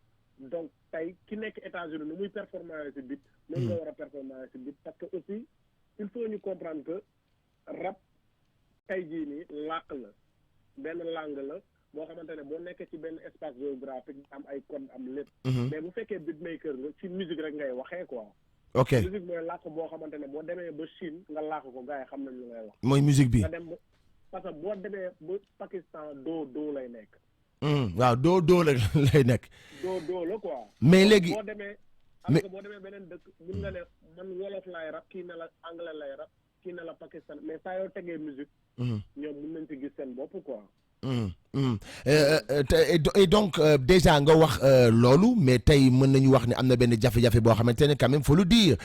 donc tey ki nekk États-Unis nu muy performer ci beat noonu nga war a performer ci beat parce que aussi il faut ñu comprendre que rap tey jii nii làkk la benn langue la boo xamante ne boo nekkee ci benn espace géographique am ay code am lépp. mais bu fekkee beatmaker nga ci musique rek ngay waxee quoi. ok musique mooy làkk boo xamante ne boo demee ba Chine nga làkk ko gars yi xam nañ lu ngay wax. mooy musique bi. nga dem ba parce que boo demee ba Pakistan doo lay nekk. waaw doo la lay nekk. doo la quoi. mais léegi boo demee. mais boo demee beneen dëkk mun nga ne man wolof laay rap kii ne la anglais lay rap kii ne la Pakistan mais saa yoo tegee musique. ñoom mun nañ ci gis seen bopp quoi. et donc déjà nga wax loolu mais tey mën nañu wax ne am na benn jafe-jafe boo xamante ne quand même faut le dire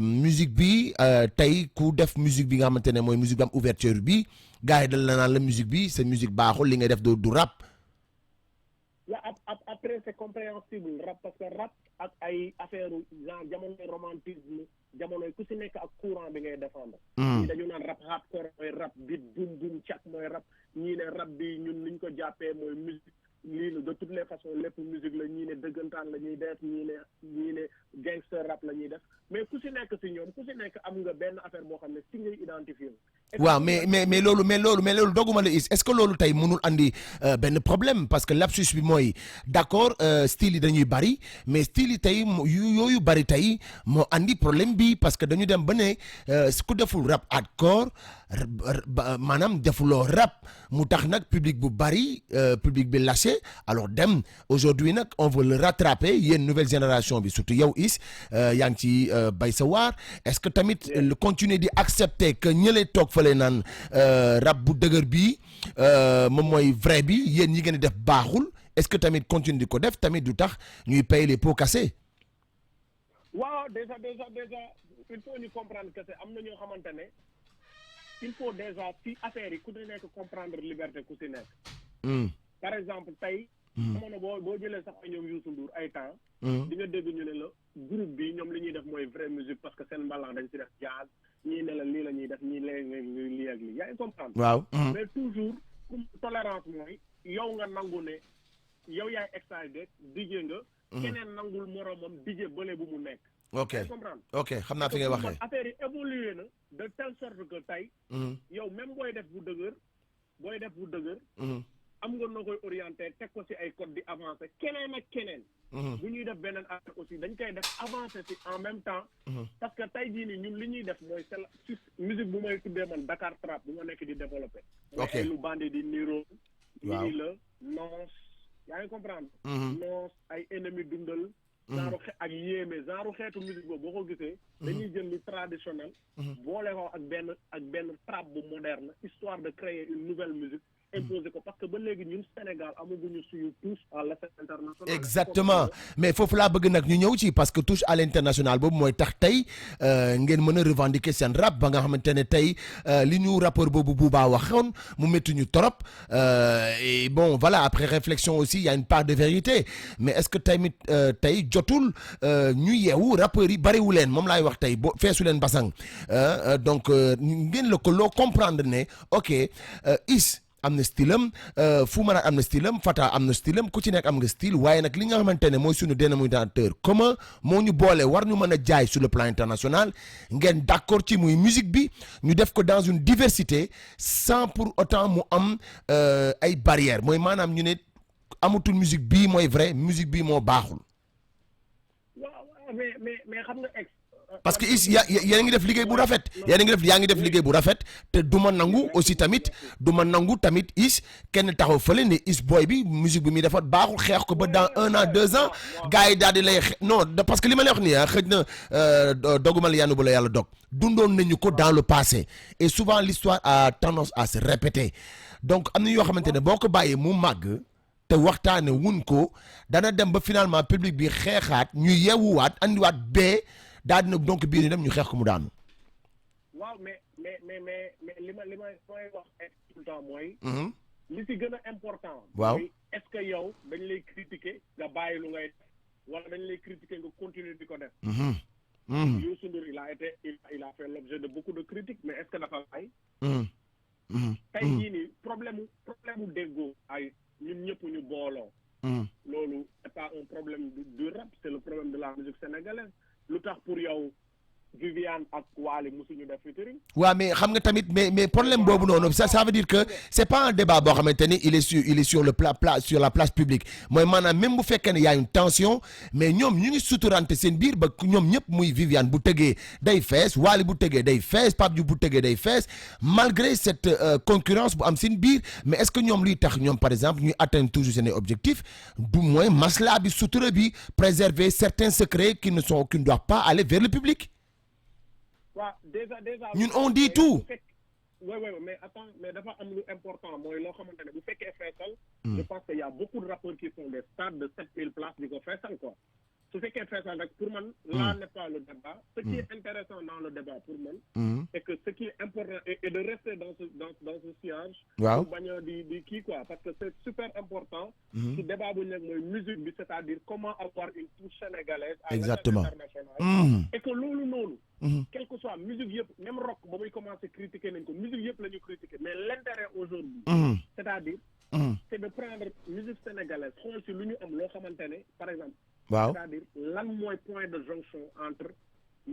musique bi tey ku def musique bi nga xamante ne mooy musique bi am ouverture bi gars yi dal la naan la musique bi sa musique baaxul li ngay def du rap. Après c'est compréhensible rap parce que rap ak ay affaire genre jamonoy romantisme jamonoy ku si nekk ak courant bi ngay défendre. ñii dañu naan rap hardcore mooy rap beat boom boom chat mooy rap ñii ne rap bi ñun niñ ko jàppee mooy musique lii de toutes les façons lépp musique la ñii ne dëggantaan la ñuy def ñii ne gangster rap la ñuy def mais ku si nekk si ñoom ku si nekk am nga benn affaire boo xam ne si ngay identifier. waaw mais loolu doguma la est-ce que loolu tey mënul andi benn problème parce que lapsus bi mooy d'accord style yi dañuy bari mais style yi tey yooyu bari tey moo andi problème bi parce que dañu dem ba ne ku deful rap hardcore maanaam defuloo rap mu tax nag public bu bari public bi lâché alors dem aujourd'hui nag on veut le rattraper yéen nouvelle génération bi surtout yow is yaa ngi ci bay sa waar est-ce que tamit le continuer di accepter que ñële toog fale naan rap bu dëgër bi moom mooy vrai bi yéen ñi ngeen di def baaxul est-ce que tamit continuer di ko def tamit du tax ñuy payer les pots cassés. waaw déjà il faut ñu comprendre que am na ñoo xamante ne il faut déjà ci affaire yi ku ci nekk comprendre liberté ku ci nekk. par exemple tey. amoon boo jëlee sax ay ñoom Youssou Ndour ay temps. di nga dégg ñu ne la groupe bi ñoom li ñuy def mooy vraie musique parce que seen mbalax dañ ci def jazz ñii ne la lii la ñuy def ñii léegi lii ak lii yaa ngi comprendre. waaw. mais toujours tolérance mooy yow nga nangu ne yow yaay extradé DJ nga. keneen nangul moromam DJ bële bu mu nekk. ok xam naa fi ngay waxee. affaire yi évolué na de telle sorte que tey. yow même booy def bu dëgër. am nga noo koy orienté teg ko ci ay code di avancé keneen ak keneen. bu ñuy def beneen affaire aussi dañ koy def avancé ci en même temps. parce que tey jii nii ñun li ñuy def mooy c'est la musique bu may tuddee man Dakar Trap bu ma nekk di développé. ok ay lu bandi di niro. waaw nii la noos yaa ngi comprendre. noos ay ennemi dundal. genre ak yéeme genre xeetu musique boobu boo ko gisee. dañuy jël lu traditionnel. boole ko ak benn trap bu moderne histoire de créer une nouvelle musique. imposer ko parce que ba léegi ñun Sénégal amaguñu suñu touche à l'international. exactement mais foofu laa bëgg nag ñu ñëw ci parce que touche à l'international boobu mooy tax tey ngeen mën a revendiquer seen rap ba nga xamante ne tey li ñu rappeur boobu Booba waxoon mu métti ñu trop et bon voilà après réflexion aussi il y a une part de vérité mais est-ce que tamit tey jotul ñu yeewu rappeurs yi bariwu leen moom laay wax tey boo feesu leen basang donc ngeen la ko loo comprendre ne ok is am na style am Foumbara am na style am Fata am na style am ku ci nekk am nga style waaye nag li nga xamante ne mooy suñu dénominateur commun moo ñu boole war ñu mën a jaay sur le plan international ngeen d'accord ci muy musique bi ñu def ko dans une diversité sans pour autant mu am ay barrières mooy maanaam ñu ne amatul musique bii mooy vrai musique bii moo baaxul. waaw mais xam nga parce que yéen a ngi def liggéey bu rafet yaa ngi def liggéey bu rafet te du ma nangu aussi tamit is kenn taxaw fële ne is boy bi musique bi muy defar baaxul xeex ko ba dans 1 an 2 ans gars yi daal di lay non parce que li ma lay wax nii xëj na doguma la yàlla bu la yàlla dog dundoon nañu ko dans le passé et souvent l'histoire a tendance à se répéter donc am na yoo xamante ne boo ko bàyyee mu màgg te waxtaane wuñ ko dana dem ba finalement public bi xeexaat ñu yeewuwaat andiwaat bee daal dina donc biir ñu dem ñu xeex ko mu daanu. waaw mais li ma mooy wax tout le temps mooy. li si gën a important. waaw mooy est-ce que yow dañ lay critiquer nga bàyyi lu ngay def wala dañ lay critiquer nga continuer di ko def. Youssou Ndour il a fait l'objet de beaucoup de critiques mais est-ce que dafa bàyyi. tey jii nii problème mu déggoo ay ñun ñëpp ñu booloo. loolu c'est pas un problème du rap c'est le problème de la musique sénégalaise lu tax pour yow Viviane ak Wally musuñu def featuring. waaw mais xam nga tamit mais problème boobu noonu ça veut dire que c'est pas un débat boo xamante ni il est sur le sur la place publique mooy maanaam même bu fekkee ne y a une tension mais ñoom ñu ngi suturante seen biir ba ñoom ñëpp muy Viviane bu tëggee day fees Wally bu tëggee day fees Pape Diouf bu tëggee day fees malgré cette concurrence bu am seen biir mais est-ce que ñoom luy tax ñoom par exemple ñuy atteindre toujours seen objectifs du mooy masla bi sutura bi préserver certains secrets qui ne doivent pas aller vers le public. waaw déjà ñun on dit tout. oui mais attends mais dafa am lu important mooy loo xamante ne bu fekkee feesal. je pense que y a beaucoup de rappeurs qui font des stades de 7000 places di ko feesal quoi su fekkee feesal rek pour man. là n'est pas le débat. ce qui est intéressant dans le débat pour man. c'est que ce qui est important est de rester dans ce sillage. waaw pour bañ a di kii quoi parce que c'est super important. ci débat bu nekk mooy musique bi c'est-à-dire comment avoir une touche sénégalaise. à exactement l'international. et que loolu noonu. quel que soit musique yëpp même rock ba muy commencer critiquer nañ ko musique yëpp la ñu critiquer mais l'intérêt aujourd'hui c'est-à-dire c'est de prendre musique sénégalaise xool si lu ñu am loo xamante ne par exemple waaw c'est-à-dire lan mooy point de jonction entre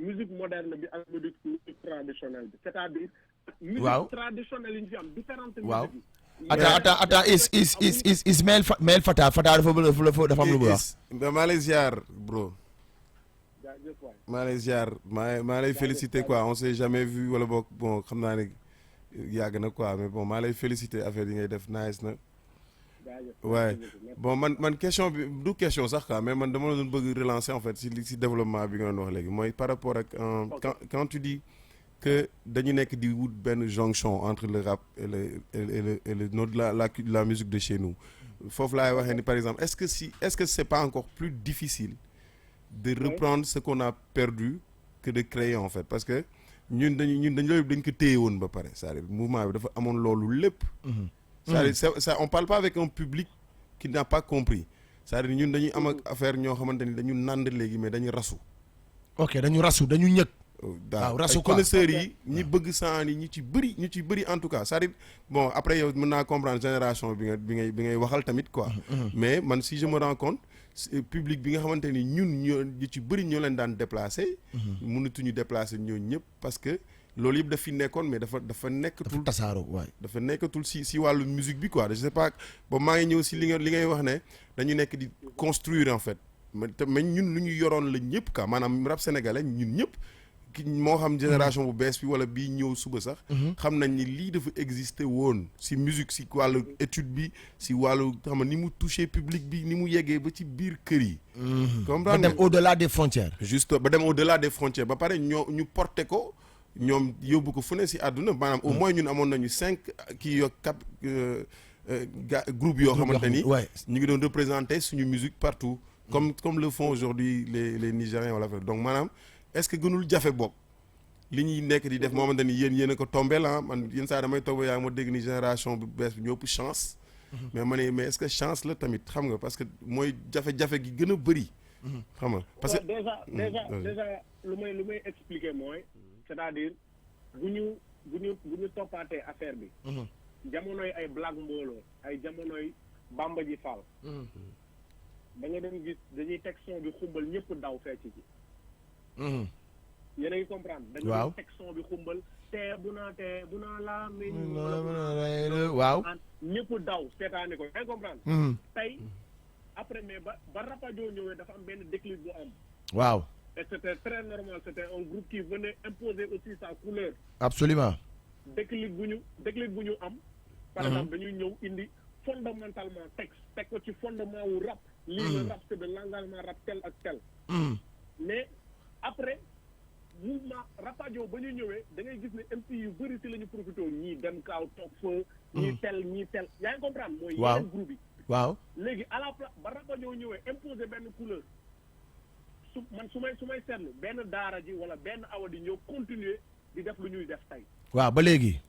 musique moderne bi ak musique traditionnelle bi c'est-à-dire musique traditionnelle yi ñu fi am différentes musiques yi attends Ismaël Fata dafa am lu mu wax maa lay ziar bro maa lay ziar maa lay féliciter quoi on s'est jamais vu wala boog bon xam naa ne yàgg na quoi mais bon maa lay féliciter affaire yi ngay def nice na waaye bon man question bi du question sax quoi mais man dama la doon bëgg relancer en fait si développement bi nga doon wax léegi mooy par rapport ak quand tu dis que dañu nekk di wut benn jonction entre le rap et la musique de chez nous foofu laay waxee ni par exemple est-ce que c'est pas encore plus difficile de reprendre ce qu'on a perdu que de créer en fait parce que ñun dañ ko téye woon ba pare c'est-à-dire mouvement bi dafa amoon loolu lépp c'est-à-dire ça on parle pas avec un public qui n'a pas compris c'est-à-dire ñun dañuy am ak affaire ñoo xamante ni dañu nànd léegi mais dañu rasu dañu ñëg waaw rasu quoi connaisseurs yi ñi bëgg saan yi ñu ci bëri en tout cas c'est-à-dire bon après yow mën naa comprendre génération bi ngay waxal tamit quoi mais man si je me rends compte public bi nga xamante ni ñun ñu ci bëri ñoo leen daan déplacer mënatuñu déplacer ñooñu ñëpp parce que loolu yëpp daf fi nekkoon mais dafa nekkatul tasaaroo waay dafa nekkatul si wàllu musique bi quoi je sais pas ba maa ngi ñëw si li ngay wax ne dañu nekk di construire en fait mais ñun lu ñu yoroon la ñëpp quoi maanaam rap sénégalais ñun ñëpp moo xam génération bu bees bi wala bii ñëw suba sax xam nañ ni lii dafa exister woon si musique si wàllu étude bi si wàllu xam nga ni mu touché public bi ni mu yeggee ba ci biir kër yi comprendre ba dem au-delà des frontières juste ba dem au-delà des frontières ba pare ñu porté ko ñoom yóbbu ko fu ne si àdduna maanaam au moins ñun amoon nañu 5 kii yo groupe yoo xamante ni ñu ngi doon représenter suñu musique partout comme le font aujourd'hui les Nigériens wala donc maanaam est-ce que gënul jafe bopp li ñuy nekk di def moo xamante ni yéen a ko tombé la man yenn saa damay toog ba yaa ma dégg ni génération bu bees bi ñoo ëpp chance mais est-ce que chance la tamit xam nga parce que mooy jafe-jafe gi gën a bëri xam nga parce que déjà lu may expliquer mooy c'est-à-dire bu ñu toppaatee affaire bi jamonoy ay Black Mbollo ay jamonoy Bamba Ji Fall da nga doon gis dañuy teg son bi xumbal ñëpp daw fecc ci yéen a ngi comprendre dañu doon teg son bi xumbal te bu naa la waaw ñëpp daw seetaani ko yaa ngi comprendre tey après mais ba Rapadio ñëwee dafa am benn déclic bu am waaw et c'était très normal c'était un groupe qui venait imposer aussi sa couleur absolument déclic bu ñu am par exemple dañuy ñëw indi fondamentalement texte teg ko ci fondement wu rap lii le rap c'est de l'engagement rap tel ak tel mais après mouvement Rapadio ba ñu ñëwee da ngay gis ne MC yu bëri si la ñu profité ñii dem kaaw toog fa ñii tel yaa ngi comprendre mooy yeneen groupe yi waaw léegi à la place ba raba ñëwee imposer benn couleur su may seetlu benn daara ji wala benn awadi ñëw continuer di def lu ñuy def tey. waaw ba léegi.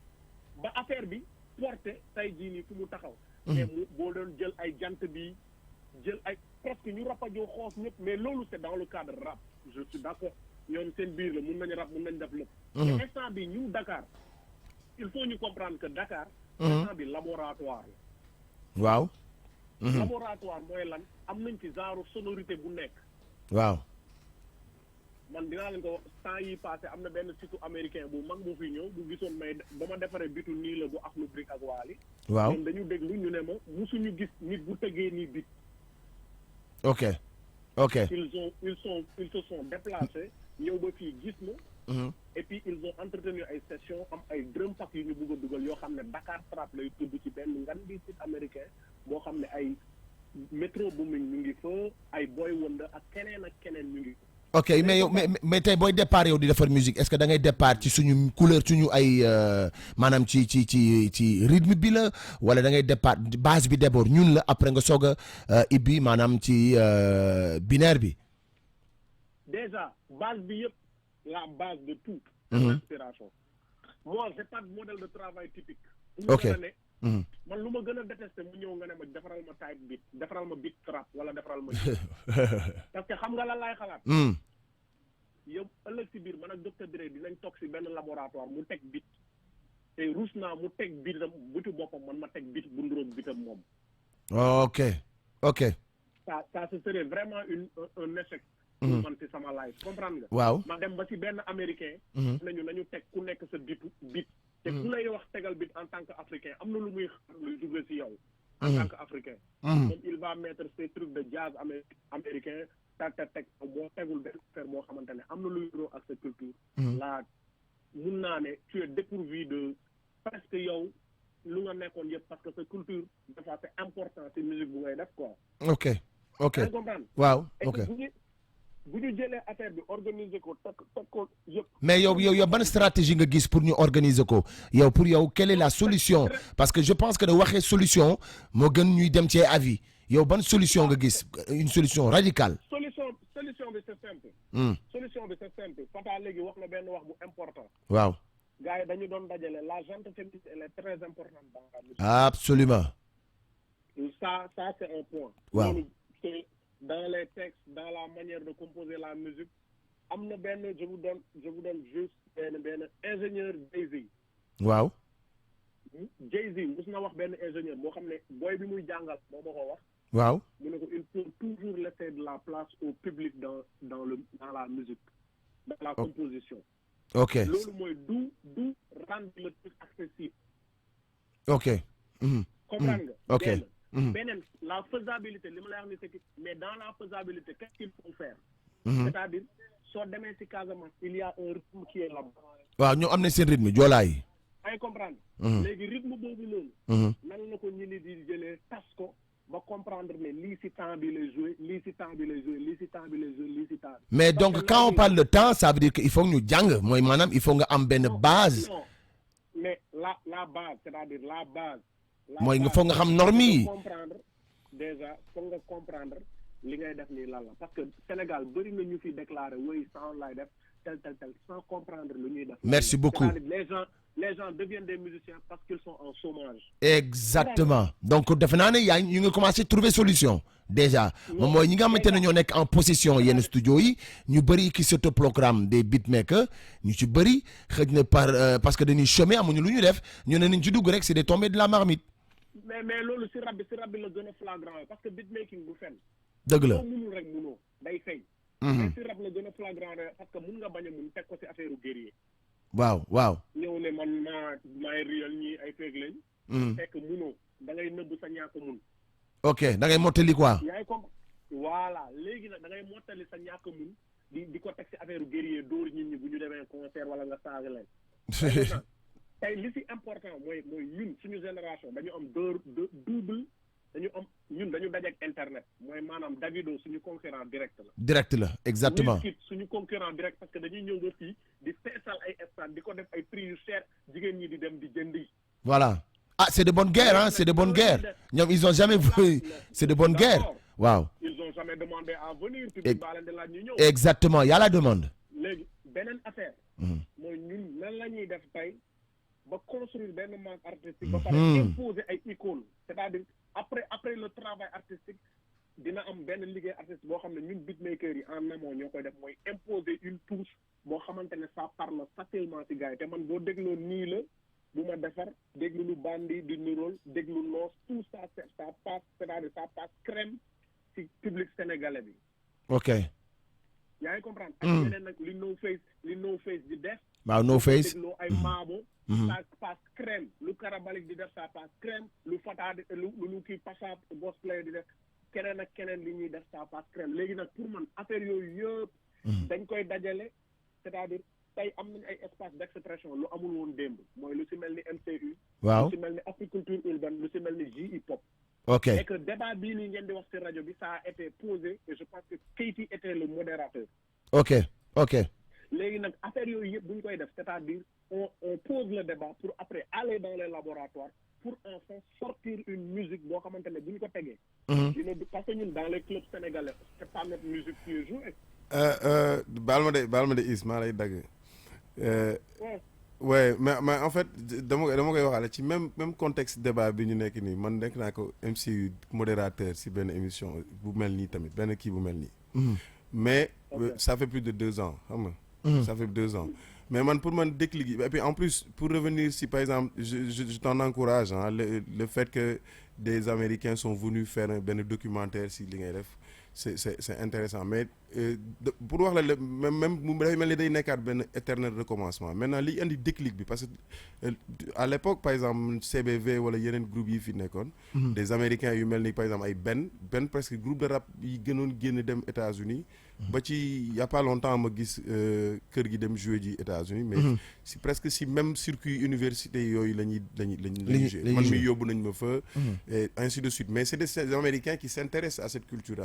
ba affaire bi porté tey jii nii fu mu taxaw. mais mu boo doon jël ay jant bi jël ay presque ñu rapajoo xoos ñëpp mais loolu c'est dans le cadre rap je suis d'accord ñoom seen biir la mun nañu rap mun nañu def lépp. mais instant bi ñu Dakar il faut ñu comprendre que Dakar. instant bi laboratoire la. waaw. laboratoire mooy lan am nañ ci genre sonorité bu nekk. waaw. man dinaa leen ko wax temps yi passé am na benn site américain bu mag bu fi ñëw bu gisoon may ba ma defaree bitu nii la bu Akhlou Brick ak Wally. waaw ñoom dañu déglu ñu ne ma musuñu gis nit bu tëggee nii bit. ok. ils se sont déplacés ñëw ba fii gis ma. et puis ils ont entretenu ay sessions am ay drum pack yu ñu bëgg a dugal yoo xam ne Dakar Trap lay tudd ci benn ngan di site américain boo xam ne ay Metro Boomin ñu ngi fa ay Boy Wonder ak keneen ñu ngi. ok mais yow mais tey booy départ yow di defar musique est-ce que da ngay départ ci suñu couleur suñu ay maanaam ci rythme bi la wala da ngay départ base bi d'abord ñun la après nga soog a ibbi maanaam ci binaire bi. déjà base bi yëpp la base de tout. l'inspiration. moi j'ai pas de modèle de travail typique. ok man lu ma gën a détesté mu ñëw nga ne ma defaral ma type beat defaral ma beat trap wala defaral ma parce que xam nga lan laay xalaat. yow ëllëg si biir man ak docteur Dre dinañ toog si benn laboratoire mu teg beat te ruus naa mu teg beatam butu boppam man ma teg beat bu nduróog beatam moom. ok. ça ce serait vraiment un échec. man si sama life comprendre nga. waaw ma dem ba si benn américain. nañu teg ku nekk sa beat. te ku lay wax tegal bit en tant que africain am na lu muy xam luy duggee si yow. en tant que africain. donc il va mettre ces trucs de jazz américain teg boo tegul benn affaire boo xamante ne am na luy roo ak sa culture. la mun naa ne tu es dépourvu de presque yow lu nga nekkoon yëpp parce que sa culture dafa c'est important si musique bu ngay def quoi. ok. yaa comprendre. waaw ok. bu ñu jëlee affaire bi organiser ko teg ko yëpp. mais yow ban stratégie nga gis pour ñu organiser ko yow pour yow quelle est la solution parce que je pense que da waxee solution moo gën ñuy dem ci avis yow ban solution nga gis une solution radicale. solution bi c'est simple. solution bi c'est simple Fata léegi wax na benn wax bu important. waaw. gars yi dañu doon dajale la gente féminine elle est très importante dans la musique. absolument. ça c'est un point. waaw. Dans les textes, dans la manière de composer la musique, am na benn je vous donne juste benn ingénieur Jay-Z. waaw. Jay-Z mos na wax benn ingénieur boo xam ne booy bi muy jàngal moo ma ko wax. waaw. mu ne ko il faut toujours laisser de la place au public dans la musique, dans la composition. ok loolu mooy du rendre le truc accessible. ok. comprendre nga. ok. beneen la faisabilité li ma lay wax ni c'est que mais dans la faisabilité qu'est-ce qu'il faut faire. c'est-à-dire soo demee ci Casamance il y a un rythme qui est là-bas. waaw ñoo am na seen rythme joolaay. ay comprendre. léegi rythme boobu noonu. nan la ko ñi di jëlee tas ko ba comprendre ne lii ci temps bi lay jouer lii ci temps bi lay jouer lii ci temps bi lay jouer lii ci temps bi. mais donc quand on parle de temps ça veut dire que il faut ñu jàng mooy maanaam il faut nga am benn base. non mais la base c'est-à-dire la base. mooy nga foog nga xam norme yi. comprendre déjà foog nga comprendre li ngay def nii lan la parce que Sénégal bëri na ñu fi déclaré woy sans lay def tel sans comprendre lu ñuy def. merci beaucoup. Les gens deviennent des musiciens parce qu'ils sont en chômage. exactement donc defe naa ne yaa ñu ngi commencé trouver solution déjà moom mooy ñi nga xamante ne ñoo nekk en possession yenn studio yi ñu bëri qui s'autoproclament des beatmakers ñu ci bëri xëj na parce que dañuy chômer amuñu lu ñu def ñu ne nañ ci dugg rek c'est des tombées de la marmite. mais loolu si rab bi la gën a flagrant parce que beatmaking du fen. dëgg la soo munul rek munoo day feeñ. mais si rab la gën a flagrant parce que mun nga bañ a mun teg ko si affaire u guerrier. waaw. ñëw ne man maay réel ñii ay feeg lañ. fekk munoo da ngay nëbb sa ñàkk mun. ok da ngay mottali quoi. yaay comme voilà léegi nag da ngay mottali sa ñàkk mun di ko teg si affaire u guerrier dóor nit ñi bu ñu demee concert wala nga saaga leen. tey li si important mooy ñun suñu génération dañu am double dañu dajeek internet mooy maanaam Davido suñu concurrent direct la exactement suñu concurrent direct parce que dañuy ñëw ba fii di feesal ay stade di ko def ay prix yu cher jigéen ñi di dem di jënd yi voilà Ah, c'est de bonne guerre, hein, c'est de bonne guerre. ñoom ils ont jamais vu, c'est de bonne guerre. Waaw. Ils ont jamais demandé à venir. Public baa leen di laaj ñu ñëw. Exactement, il y a la demande. léegi beneen affaire. mooy ñun nan la ñuy def tey ba construire benn marque artistique. ba pare imposer ay icônes. c'est-à-dire après le travail artistique dina am benn liggéey artistique boo xam ne ñun beatmakers yi en amont ñoo koy def mooy imposer une touche boo xamante ne ça parle facilement ci gars yi te man boo dégloo nii la bu ma defar déglu lu bandi di nirool déglu noos tout ça ça passe c'est-à-dire ça passe crème ci public sénégalais bi. Ok. yaa ngi comprendre. ak yeneen nag li no face di def. waaw No Face. dégloo ay maabo. ça passe crème lu karabalik di def ça passe crème lu fata lu kii pasa gospel di def keneen ak keneen li ñuy def ça passe crème léegi nag pour man affaire yooyu yëpp. dañ koy dajale c'est-à-dire tey am nañ ay espace d'expression lu amul woon démb mooy lu si mel ni MCU. waaw lu si mel ni Africulture urbaine lu si mel ni J-hip hop. Ok. et que débat bii nii ngeen di wax ci rajo bi ça a été posé et je pense que Keyti était le modérateur. Ok. Ok. léegi nag affaire yooyu yëpp bu ñu koy def c'est-à-dire on pose le débat pour après aller dans les laboratoires pour enfin sortir une musique boo xamante ne bu ñu ko tegee. dina parce que ñun dans les clubs sénégalais c'est pas notre musique qui est jouée. baal ma de Is maa lay dagg. Ouais, mais en fait dama koy waxaale ci même contexte débat bi ñu nekk nii man nekk naa ko MC modérateur si benn émission bu mel nii tamit benn kii bu mel nii. Mais ça fait plus de 2 ans xam nga. Ça fait 2 ans mais man pour man déclic yi et puis en plus pour revenir si par exemple je t'en encourage hein, le fait que des Américains sont venus faire benn documentaire si li ngay def c'est intéressant mais pour wax la même mu dafay mel ni day nekkaat benn éternel recommencement maintenant li indi déclic bi parce que à l'époque par exemple CBV wala yeneen groupe yi fi nekkoon des Américains yu mel ni par exemple ay Ben presque groupe de rap yi gënoon génn dem États-Unis ba ci y a pas longtemps ma gis kër gi dem jouer ji États-Unis mais si presque si même circuit université yooyu lañuy jouer man mi yóbbu nañ ma fa et ainsi de suite mais c'est des Américains qui s'intéressent à cette culture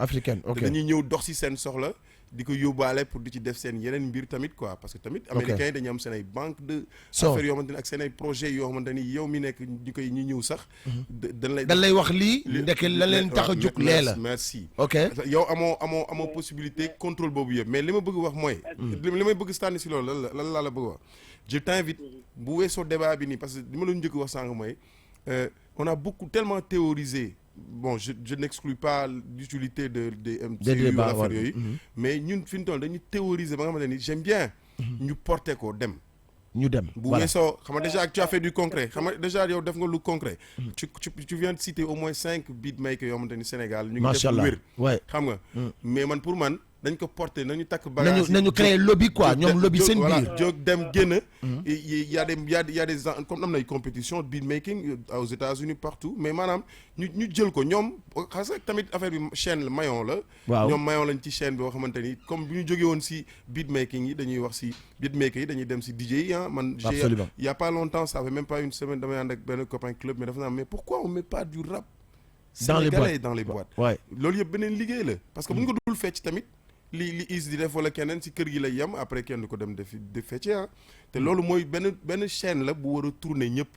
africaine ok dañuy ñëw dox si seen soxla di ko yóbbaale pour di ci def seen yeneen mbir tamit quoi parce que tamit américains yi dañu am seen ay banque de affaires yoo xamante ne ak seen ay projets yoo xamante ni yow mi nekk ñi ñëw sax dañ lay wax lii ndekk la leen tax a jóg lee la merci ok yow amoo possibilité contrôle boobu yëpp mais li ma bëgg wax mooy li may bëgg sànni si loolu lan laa la bëgg wax je t'invite bu weesoo débat bi nii parce que li ma doon njëkk wax sànq mooy on a beaucoup tellement théorisé bon je n'exclus pas l'utilité des débats affaires yooyu mais ñun fi ñu toll dañuy théoriser ba nga xamante ni j'aime bien ñu porter ko dem bu weesoo xam nga déjà tu as fait du concret xam nga déjà yow def nga lu concret tu viens de citer au moins 5 beatmakers yoo xamante ni Sénégal ñu ngi def lu wér xam nga mais man pour man dañ ko porter nañu takk bagage nañu créer lobby quoi ñoom lobby seen biir jóg dem génn y a des comme am na ay compétition beatmaking aux États-Unis partout mais maanaam ñu jël ko ñoom xam nga tamit affaire bi chaîne la maillon la ñoom maillon lañ ci chaîne bi boo xamante ni comme bi ñu jógee woon si beatmaking yi dañuy wax si beatmaker yi dañuy dem si DJ yi man il y a pas longtemps ça fait même pas une semaine damay ànd ak benn copain club mais dafa naa mais pourquoi on met pas du rap sénégalais dans les boîtes loolu yëpp beneen liggéey la parce que bu ñu ko dul fecc tamit li is di def wala keneen si kër gi lay yem après kenn du ko dem di fecce te loolu mooy benn chaîne la bu war a tourner ñëpp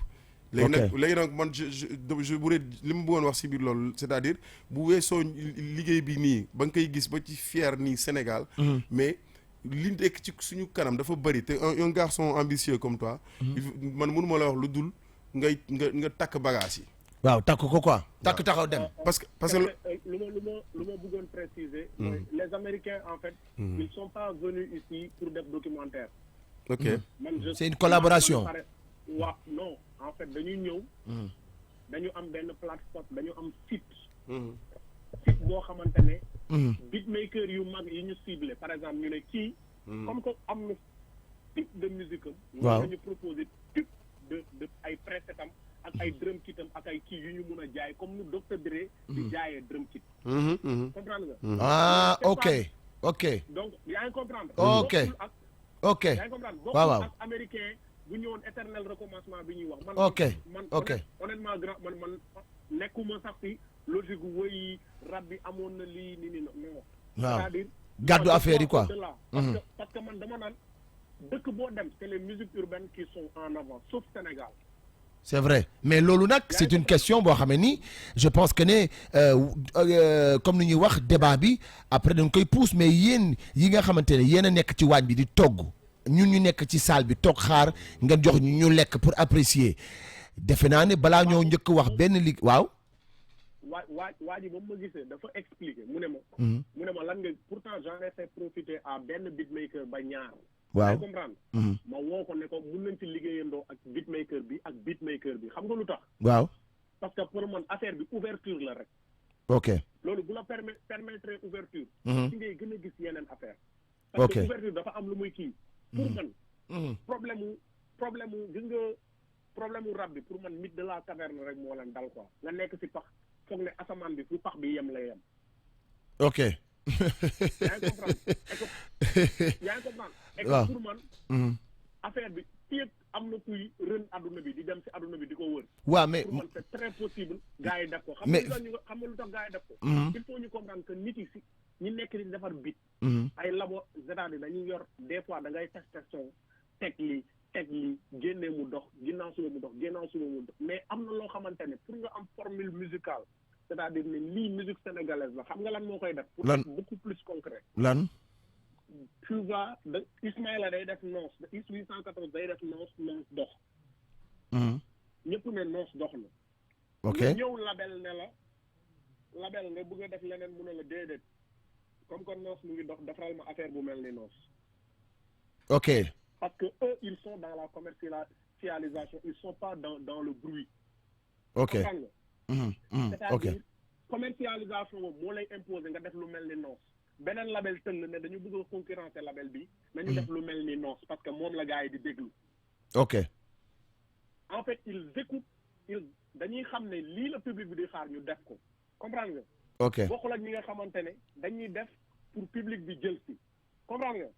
léegi nag man je voudrais li ma bëggoon wax si biir loolu c'est-à-dire bu weesoo liggéey bi nii ba nga koy gis ba ci fier nii Sénégal mais li nekk ci suñu kanam dafa bëri te un garçon ambitieux comme toi man mënuma la wax lu dul nga takk bagage yi waaw takk ko quoi takk taxaw dem parce que lu ma bëggoon préciser les Américains en fait ils sont pas venus ici pour def documentaire ok c'est une collaboration waaw non en fait dañuy ñëw dañu am benn plateforme dañu am site boo xamante ne beatmaker yu mag yi ñu ciblé par exemple ñu ne kii comme que am na type de musique am dañu proposer type de ay presetam ak ay drum kitam ak ay kii yu ñu mun a jaay comme nu Dr Dre di jaayee drum kit comprendre nga ok donc yaa ngi comprendre ok yaa ngi comprendre bokkul ak américain bu ñëwoon éternel recommencement bi ñuy wax man honnêtement grand man nekkuma sax si logique woy rap bi amoon na lii ni non c'est-à-dire gàddu affaire yi quoi parce que man dama naan dëkk boo dem c'est les musiques urbaines qui sont en avant sauf Sénégal c'est vrai mais loolu nag c'est une question boo xam ne ni je pense que ne comme ni ñuy wax débat bi après dañ koy pousse mais yéen yi nga xamante ne yéen a nekk ci waañ bi di togg ñun ñu nekk ci salle bi toog xaar nga jox ñu lekk pour apprécier defe naa ne balaa ñoo njëkk wax benn li waaw. waa ji ba mu ma gisee dafa expliquer mu ne ma lan nga pourtant j'en ai fait profiter à benn beatmaker ba ñaar. waaw comprendre. ma woo ko ne ko mun nañ ci liggéeyandoo ak beatmaker bi ak beatmaker bi xam nga lu tax. waaw parce que pour man affaire bi ouverture la rek. ok loolu bu la permettre ouverture. ci ngay gën a gis yeneen affaire. ok parce que ouverture dafa am lu muy kii. pour man. problème mu gis nga problème mu rab bi pour man mythe de la caverne rek moo leen dal quoi nga nekk ci pax foog ne asamaan bi fu pax bi yem la yem. ok. yaa ngi comprendre et que pour man. affaire bi fii am na kuy rën adduna bi di dem ci adduna bi di ko wër. waaw mais pour man c'est très possible gars yi def ko. mais xam nga lu tax gars yi def ko. il faut ñu comprendre que nit yi ci ñi nekk di defar bit. ay labo c'est-à-dire dañuy yor des fois da ngay testé son teg li génnee mu dox ginnaaw suba mu dox ginnaaw suba mu dox mais am na loo xamante ne pour nga am formule musicale c'est-à-dire ne lii musique sénégalaise la xam nga lan moo koy def. pour être beaucoup plus concret. lan. tu vois da Ismaïla day def noos de IS 814 day def noos dox. ñëpp ne noos dox na. ok ñëw label ne la label nga bëgg a def leneen mu ne la déedéet comme que noos mu ngi dox defaral ma affaire bu mel ni noos. ok. parce que eux ils sont dans la commercialisation ils sont pas dans le bruit. ok c'est-à-dire commercialisation boobu moo lay imposer nga def lu mel ni noos beneen label tëll ne dañu bëgg a concurrencer label bi nañu def lu mel ni noos parce que moom la gars yi di déglu. ok. en fait ils écoutent dañuy xam ne lii la public bi di xaar ñu def ko comprendre nga. ok bokkul ak ñi nga xamante ne dañuy def pour public bi jël si comprendre nga.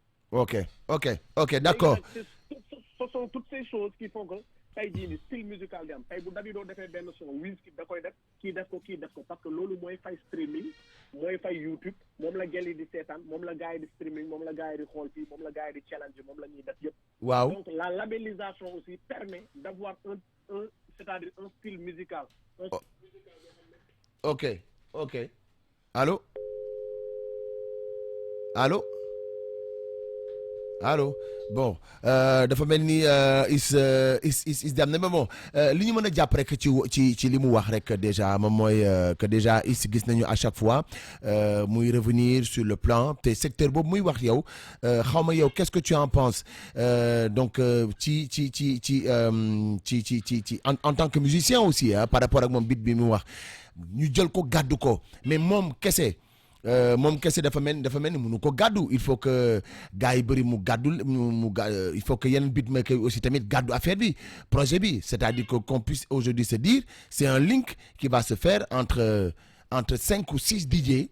ok d'accord. ce sont toutes ces choses qui font que tey jii ni style musical di am tey bu Davido defee benn son Wizkid da koy def kii def ko parce que loolu mooy fay streaming mooy fay YouTube moom la gel yi di seetaan moom la gars yi di streaming moom la gars yi di xool fii moom la gars yi di challenge moom la ñuy def yëpp. waaw donc la labellisation aussi permet d'avoir un c'est-à-dire un style musical. ok allô bon dafa mel ni is dem na mais bon li ñu mën a jàpp rek ci li mu wax rek déjà moom mooy que déjà is gis nañu à chaque fois muy revenir sur le plan te secteur boobu muy wax yow xaw ma yow qu'est-ce que tu en penses donc ci en tant que musicien aussi par rapport ak moom bit bi mu wax ñu jël ko gàddu ko mais moom kese dafa mel ni mënu ko gàddu il faut que gars yi bëri mu gàddu il faut que yeneen beatmaker aussi tamit gàddu affaire bi projet bi c'est-à-dire que qu'on puisse aujourd'hui se dire c'est un link qui va se faire entre 5 ou 6 DJ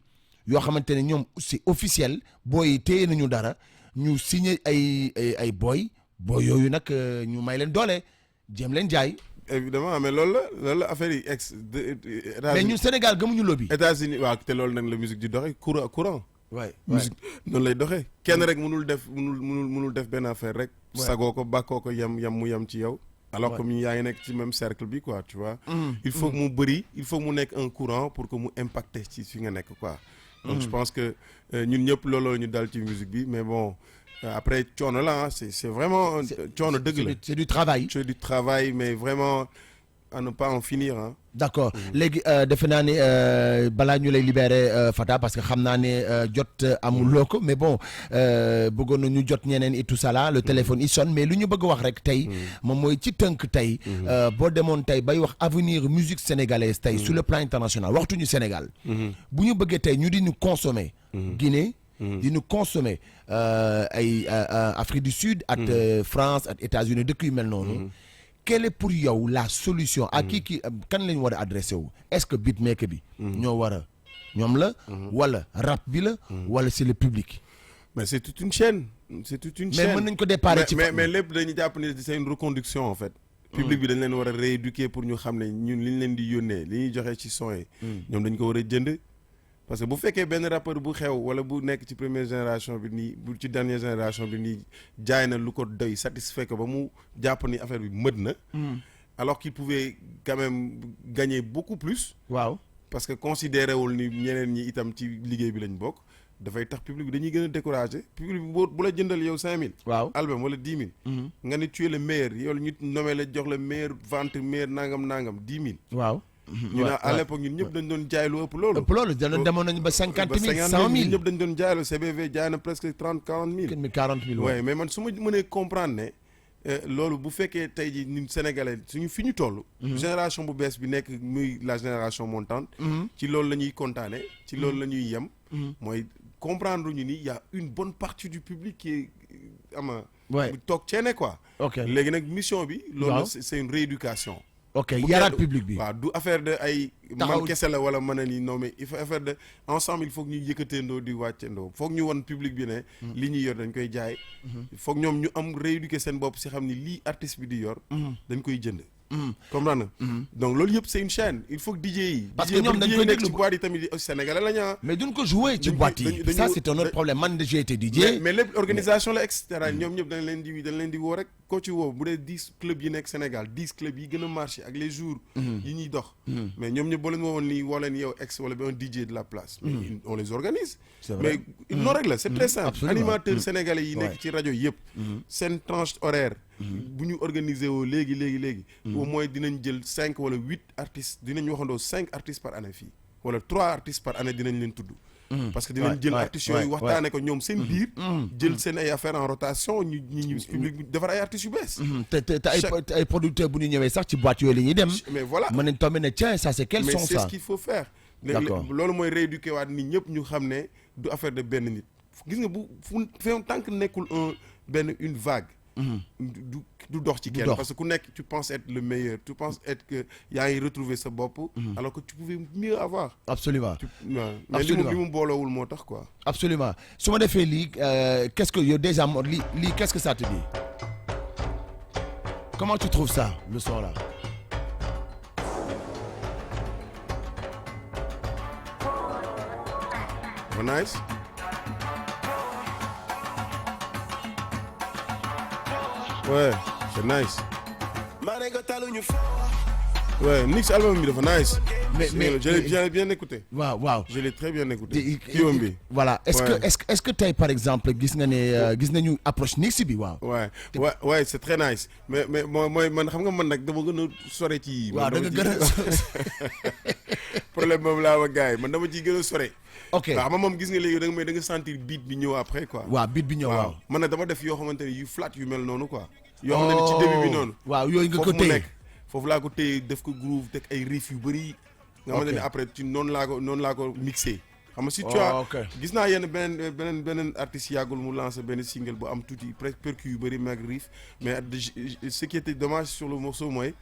yoo xamante ne ñoom c'est officiel booy téye nañu dara ñu signé ay boy yooyu nag ñu may leen doole jéem leen jaay. évidemment mais loolu la affaire yi mais ñun Sénégal gëmuñu lobby. États-Unis waaw te loolu nag la musique di doxee courant. waay musique noonu lay doxee. kenn rek mënul def benn affaire rek. sagoo ko bàkkoo ko yam ci yow. alors que yaa ngi nekk ci même cercle bi quoi tu vois. il faut que mu bëri il faut que mu nekk un courant pour que mu impacter ci fi nga nekk quoi. donc je pense que ñun ñëpp looloo ñu dal ci musique bi mais bon. après coono la c'est vraiment coono dëgg la c'est du travail. c'est du travail mais vraiment à ne pas en finir hein. d'accord léegi defe naa ne balaa ñu lay libérer Fata parce que xam naa ne jot amuloo ko mais bon bëggoon na ñu jot ñeneen et tout ça là le téléphone il sonne mais lu ñu bëgg wax rek tey moom mooy ci tënk tey boo demoon tey bay wax avenir musique sénégalaise tey sur le plan international waxtuñu Sénégal bu ñu bëggee tey ñu di ñu consommer Guinée di ñu consommer ay Afrique du Sud ak France ak États-Unis dëkk yu mel noonu quelle est pour yow la solution à kii kan lañu war a adressé wu est-ce que beatmaker bi ñoom la wala rap bi la wala c'est le public mais c'est toute une chaîne mais mën nañ ko déparé ci mais lépp dañu jàpp ni c'est une reconduction en fait public bi dañ leen war a rééduquer pour ñu xam ne ñun li ñu leen di yónnee li ñuy joxe ci son yi ñoom dañ ko war a jënd parce que bu fekkee benn rappeur bu xew wala bu nekk ci première génération bi nii bu ci dernière génération bi nii jaay na lu ko doy satisfait ko ba mu jàpp ni affaire bi mët na alors qu'il pouvait quand même gagner beaucoup plus. waaw parce que considéré wul ni ñeneen ñi itam ci liggéey bi lañ bokk dafay tax public bi dañuy gën a découragé public bi bu la jëndal yow 5000. waaw album wala 10 000. nga ni tu es le meilleur yow ñu nommé la jox la meilleur vente meilleur nangam 10 000. waaw. ñu ne à l'époque ñun ñëpp dañ doon jaay lu ëpp loolu. ëpp loolu demoon nañu ba 50 000 100 000 ñun ñëpp dañ doon jaay lu CBV jaay na presque 30 40 000. 40 000 waaw mais man su ma mënee comprendre ne. loolu bu fekkee tey jii ñun sénégalais suñu fi ñu toll. génération bu bees bi nekk muy la génération montante. ci loolu la ñuy kontaane ci loolu la ñuy yem. mooy comprendre ñu ni y a une bonne partie du public qui est ama. bu toog ceene quoi. ok léegi nag mission bi. loolu c'est une rééducation. ok yaraat public bi. waaw du affaire de ay. man kese la wala mën a ni non mais il faut affaire de ensemble il faut que ñu yëkkateendoo di wàcceendoo foog ñu wan public bi ne. li ñuy yor dañ koy jaay. foog ñoom ñu am rééduquer seen bopp si xam ni lii artiste bi di yor. dañ koy jënd. comprendre na. donc loolu yëpp c'est une chaîne il faut que DJ yi. parce que ñoom dañ koy déglu ci boîte yi tamit sénégalais la ñu mais duñ ko jouer ci boîte yi. ça c'est un autre problème man j'ai été DJ. mais lépp organisation la et cetera ñoom ñëpp dañ leen di woo rek koo ci woo bu dee 10 clubs yi nekk Sénégal 10 clubs yi gën a marché ak les jours. yi ñuy dox. mais ñoom ñëpp boo leen woowoon nii woo leen yow ex wala un DJ de la place. mais on les organise. c'est vrai mais non rek la c'est très simple. absolument animateurs sénégalais yi nekk ci rajo yëpp. seen tranche horaire. bu ñu organiser woo léegi. au moins dinañ jël 5 wala 8 artistes dinañ waxandoo 5 artistes par année fii wala 3 artistes par année dinañ leen tudd. parce que dinañ jël artistes yooyu waxtaane ko ñoom seen biir. jël seen ay affaires en rotation ñu public bi defar ay artistes yu bees. te ay producteurs bu ñu ñëwee sax ci boîte yooyu la ñuy dem. mais voilà mën nañ tombé ne tiens ça c'est quel son ça. mais c'est ce qu'il faut faire. d'accord loolu mooy rééduquer waat nit ñëpp ñu xam ne du affaire de benn nit. gis nga bu tant que nekkul une vague. du dox ci kenn parce que ku nekk tu penses être le meilleur tu penses être que yaa ngi retrouver sa bopp. alors que tu pouvais mieux avoir. absolument mais li mu booloowul moo tax quoi. absolument su ma defee lii qu'est-ce que yow déjà lii qu'est-ce que ça te dit comment tu trouves ça le son là. Nice. Ouais, c'est nice. Ouais, Nix album bi dafa nice. mais j'ai bien écouté. waaw je l'ai très bien écouté. kiiwam bi. voilà est-ce que tey par exemple gis nga ne gis nañu approche Nix bi waaw. ouais c'est très nice mais mooy man xam nga man nag dama gën a sore ci. waaw da nga gën a problème moom laa wax gars yi man dama ciy gën a sore. ok waaw moom gis nga léegi da nga sentir beat bi ñëw après quoi. waaw beat bi ñëw waaw. man nag dama def yoo xamante ne yu flat yu mel noonu quoi. yoo xamante ne ci début bi noonu. waaw yooyu nga ko téye foofu laa ko téye def ko groove teg ay riff yu bëri. nga xamante ne après ci noonu laa ko mixé. xam nga si tu as gis naa yenn beneen artiste yàggul mu lancé benn single bu am tuuti percu yu bëri mag riff mais ce qui était dommage sur le morceau mooy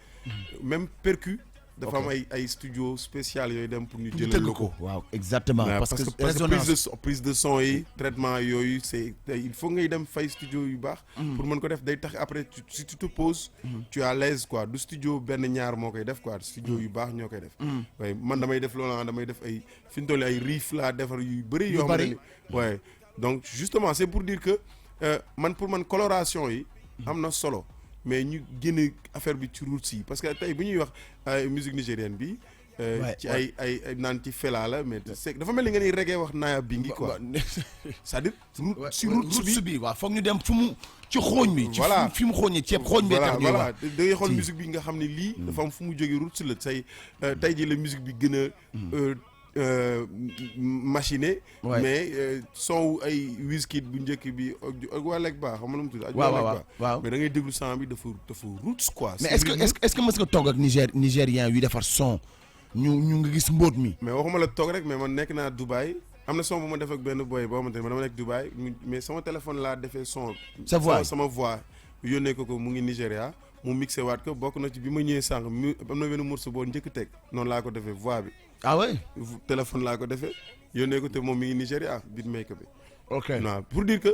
même percu. dafa am ay studio spécial yooyu dem pour ñu jëlal ko. waaw exactement parce que résonance prise de son yi traitement yooyu c'est il faut ngay dem fay studio yu baax. pour mën ko def day tax après si tu te poses. tu es à l'aise quoi du studio benn ñaar moo koy def quoi studio yu baax ñoo koy def. waaye man damay def loolu damay def ay fi ñu toll ay riff laa defar yu bëri. yoo xam ne waaye donc justement c'est pour dire que pour man coloration yi. am na solo. mais ñu génne affaire bi ci roots yi parce que tey bu ñuy wax musique nigérienne bi. ci ay naan ci Fela la mais c'est dafa mel ni nga ni reggae wax Naya Bingi quoi. c'est-à-dire si roots bi waaw foog ñu dem fu mu ci xooñ bi. voilà fi mu xooñee ceeb xooñ bee tax ñuy wax. da ngay xool musique bi nga xam ne lii. dafa am fu mu jógee roots la say tey jii la musique bi gën a. machiné. mais son ay Wizkid bu njëkk bi ak waa Lek Ba xam nga nu mu tudd. waaw mais da ngay déglu son bi dafa roots quoi. mais est-ce que mës nga toog ak nigérien yu defar son ñu nga gis mbóot mi. mais waxuma la toog rek mais man nekk naa Dubaï am na son bu ma def ak benn boy boo xamante ne dama nekk Dubaï mais sama téléphone laa defee son. sa voix sama voix yónnee ko mu ngi Nigéria mu mixé waat ko bokk na ci bi ma ñëwee sànq am na benn morceau boo njëkk teg noonu laa ko defee voix bi. ah ouais. téléphone laa ko defee yónnee ko te moom mi ngi Nigéria beatmaker bi. ok non pour dire que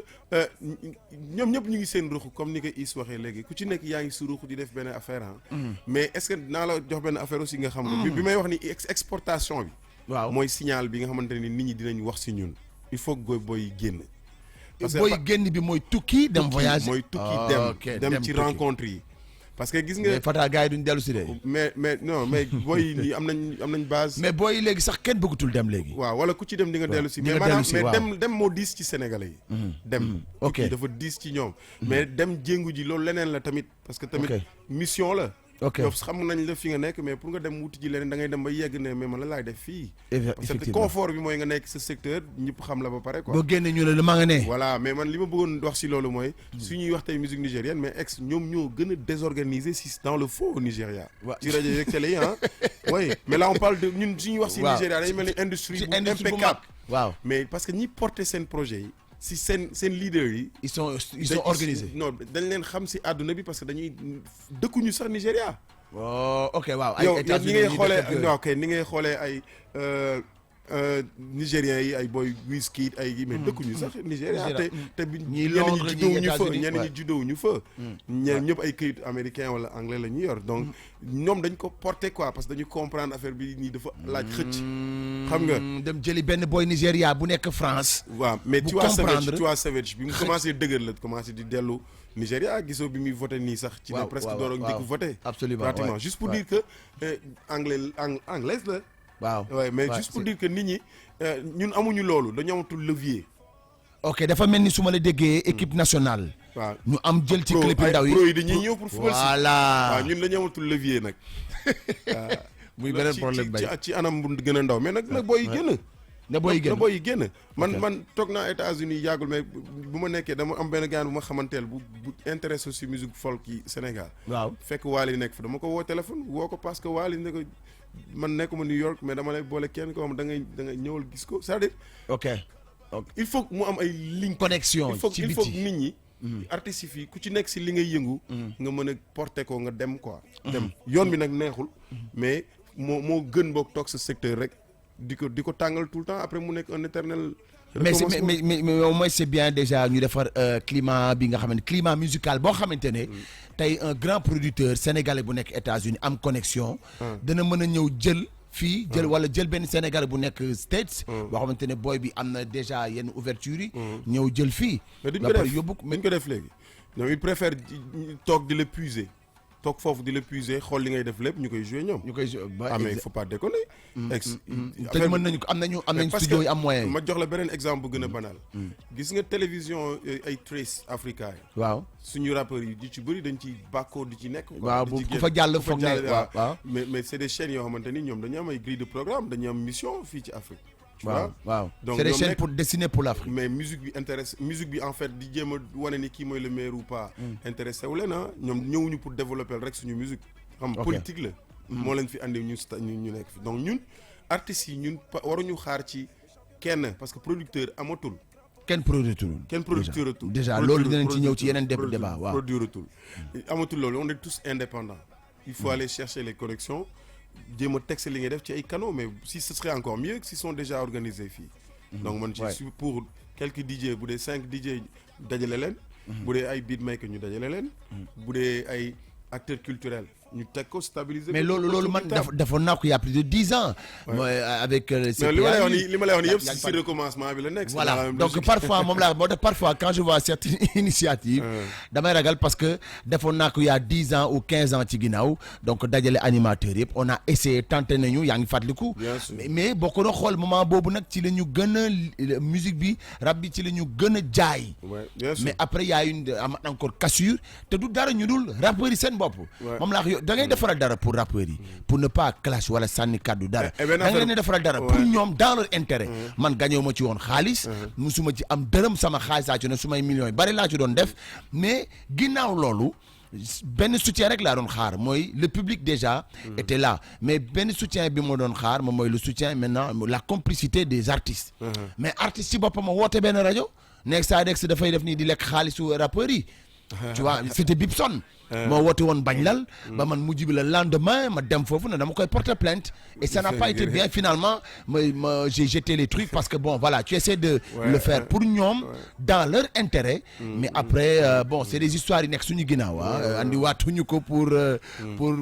ñoom ñëpp ñu ngi seen ruux comme ni ko Is waxee léegi ku ci nekk yaa ngi su ruux di def benn affaire mais est-ce que naa la jox benn affaire aussi nga xam nga. bi may wax ni exportation bi. waaw mooy signal bi nga xamante ne nit ñi dinañ wax si ñun. il faut que booy génn. parce que booy génn bi mooy tukki dem voyage mooy tukki dem ci rencontre yi. parce que gis nga mais Fata gars yi duñ dellu si de. mais non mais booy yi am nañ base. mais booy yi léegi sax kenn bëggatul dem léegi. waaw wala ku ci dem di nga dellu si. di mais nga dellu maanaam si, mais waaw. dem moo diis ci sénégalais yi. dem. ok tukki dafa diis ci ñoom. mais dem jéngu ji loolu leneen la tamit. parce que tamit Ok. mission la. ok yow xam nañ la fi nga nekk mais pour nga dem wuti ji leneen da ngay dem ba yegg ne mais man la laay def fii. parce que effectivement confort bi mooy nga nekk sa secteur ñëpp xam la ba pare quoi. boo génnee ñu ne la maa nga ne. voilà mais man li ma bëggoon wax si loolu mooy su ñuy wax tey musique nigérienne mais ex ñoom ñoo gën a désorganisé si dans le faux au Nigéria. Waaw. ci rajo yeeg télé yi ah. oui mais là on parle de ñun su ñuy wax si Waaw. Nigéria dañu mel ni industrie ci bu industrie bu mag impeccable. waaw mais parce que ñi porté seen projet yi si seen leader yi. ils sont dañ- organisés. non dañ leen xam si àdduna bi parce que dañuy dëkkuñu sax Nigéria. oh ok waaw ay yow États-Unis ni ngay ñuy xoolee dëkk ak yooyu. non ok ni ngay xoolee ay Nigériens yi ay boy Wizkid ay mais dëkkuñu sax Nigéria te bi ñii ñenn Londres, ñi ñii juddowuñu fa États-Unis, ñenn ouais. ñi juddowuñu fa ñenn ñëpp ay këyit américain wala anglais la ñuy yor donc ñoom dañ ko porté quoi parce que dañu comprendre affaire bi nii dafa laaj xëcc xam nga dem jëli benn boy Nigéria bu nekk France. waaw mais bu Tiwa comprendre. Savage bi mu commencé dëgër la commencé di dellu Nigéria gisoo bi muy voté nii sax ci Waaw, ne presque waaw, door waaw. a njëkk voté Absolument, pratiquement ouais, juste pour ouais. dire que anglaise la waaw ouais mais Ouais, juste pour c'est- dire que nit ñi ñun amuñu loolu dañu amatul levier. ok dafa mel ni su ma la déggee équipe nationale. waaw ñu am jël ci pro clip yu ay ndaw yi. pro yi dañuy ñëw pour football si. voilà waaw ñun dañu amatul levier nag. muy beneen ci- problème ci- bay. ci anam bu gën a ndaw mais nag booy yi génn. na booy génn na booy yi génn. man toog naa États-Unis yàggul mais bu ma nekkee dama am benn gars bu ma xamanteel bu intéressé si musique folk yi Sénégal. waaw fekk Wally nekk fa dama ko woo téléphone woo ko parce que Wally ne ko man nekkuma New York mais dama lay boole kenn ko xam da ngay ñëwal gis ko c'est-à-dire ok il faut que mu am ay ligne connexion il faut ci il faut que biti. nit ñi artistes yi fii ku ci nekk si li ngay yëngu nga mën a porter ko nga dem quoi dem yoon bi nag neexul mais moo gën boog toog sa secteur rek di ko tàngal tout le temps après mu nekk un éternel mais c'est- recommencement. mais au moins c'est bien déjà ñu defar climat bi nga xamante climat musical boo xamante ne tey un grand producteur sénégalais bu nekk États-Unis am connexion dana mën a ñëw jël fii jël wala jël benn sénégalais bu nekk States boo xamante ne booy bi am na déjà yenn ouverture yi ñëw jël fii mais duñ ba ko pare def yóbbu duñ ko def léegi ñoom il préfère toog di la puiser toog foofu di la puiser xool li ngay def lépp ñu koy jouer ñoom ñu koy ah mais il faut pas déconner te mën nañu ko am nañ parce studio que yi am moyen ma jox la beneen exemple bu gën a banal gis nga télévision ay Trace Africa yi waaw suñu rappeurs yi di ci bëri dañ ci bàkkoo di ci nekk quoi, waaw di bu ci ku génn. fa jàll Ku fa foog ne jàll, waaw waaw mais c'est des chaînes yoo xamante ni ñoom dañu am ay grille de programme dañu am mission fii ci Afrique tu waaw vois waaw donc c'est des ñoom chaînes nekk- pour dessiner pour l'Afrique mais musique bi intéresse musique bi en fait di jéem a wane ni kii mooy le meilleur ou pas intéressé wu leen ah ñoom ñëwuñu pour développer rek suñu musique xam Ok. politique la moo leen fi andi ñu nekk fi donc ñun artistes yi ñun waruñu xaar ci kenn parce que producteur amatul kenn producteur kenn producteur atul déjà loolu dinañ ci ñëw ci yeneen débat waaw produire atul amatul loolu on est tous indépendants il faut aller chercher les connexions jéem a texte li ngay def ci ay canaux mais si ce serait encore mieux que s'ils sont déjà organisés fii donc man je suis pour quelques DJ bu dee 5 DJ dajale leen bu dee ay beatmaker ñu dajale leen bu dee ay acteurs culturels ñu teg ko stabiliser mais ko, loolu man defoon naa ko il y a plus de 10 ans mooy avec mais li ma lay wax nii li ma lay wax nii yëpp si recommencement bi la nekk c'est dans la voilà même donc logique. parfois moom laa moo tax parfois quand je vois certaines initiatives damay ragal parce que defoon naa ko il y a 10 ans ou 15 ans ci ginnaaw donc dajale animateurs yëpp on a essayé tenté nañu yaa ngi fàttaliku Bien sûr. mais boo ko doon xool moment boobu nag ci la ñu gën a musique bi rap bi ci la ñu gën a jaay Ouais, bien sûr. mais après y a une am encore cassure te du dara ñu dul rappeurs yi seen bopp Ouais. moom laa wax yow da ngay defaral dara pour rappeurs yi pour ne pas clash wala sànni kàddu dara Eh ben, da nga leen di defaral dara pour ouais. ñoom dans leur intérêt man gañoo ma ci woon xaalis musuma ci am dërëm sama xaalis laa ci ne sumay millions yi bari laa ci doon def mais ginnaaw loolu benn soutien rek laa doon xaar mooy le public déjà était là mais benn soutien bi ma doon xaar moom mooy le soutien maintenant la complicité des artistes mais artistes ci boppam woote benn rajo nekk saa dekk si dafay def nii di lekk xaalisu rappeurs yi tu vois c'était Bibson moo woote woon bañ lal ba man mujj bi le lendemain ma dem foofu ne dama koy porter plainte et ça n'a pas été bien finalement j'ai jeté les trucs parce que bon voilà tu essaies de le faire pour ñoom dans leur intérêt mais après bon c'est des histoires yi nekk suñu ginnaaw andi waatuñu ko pour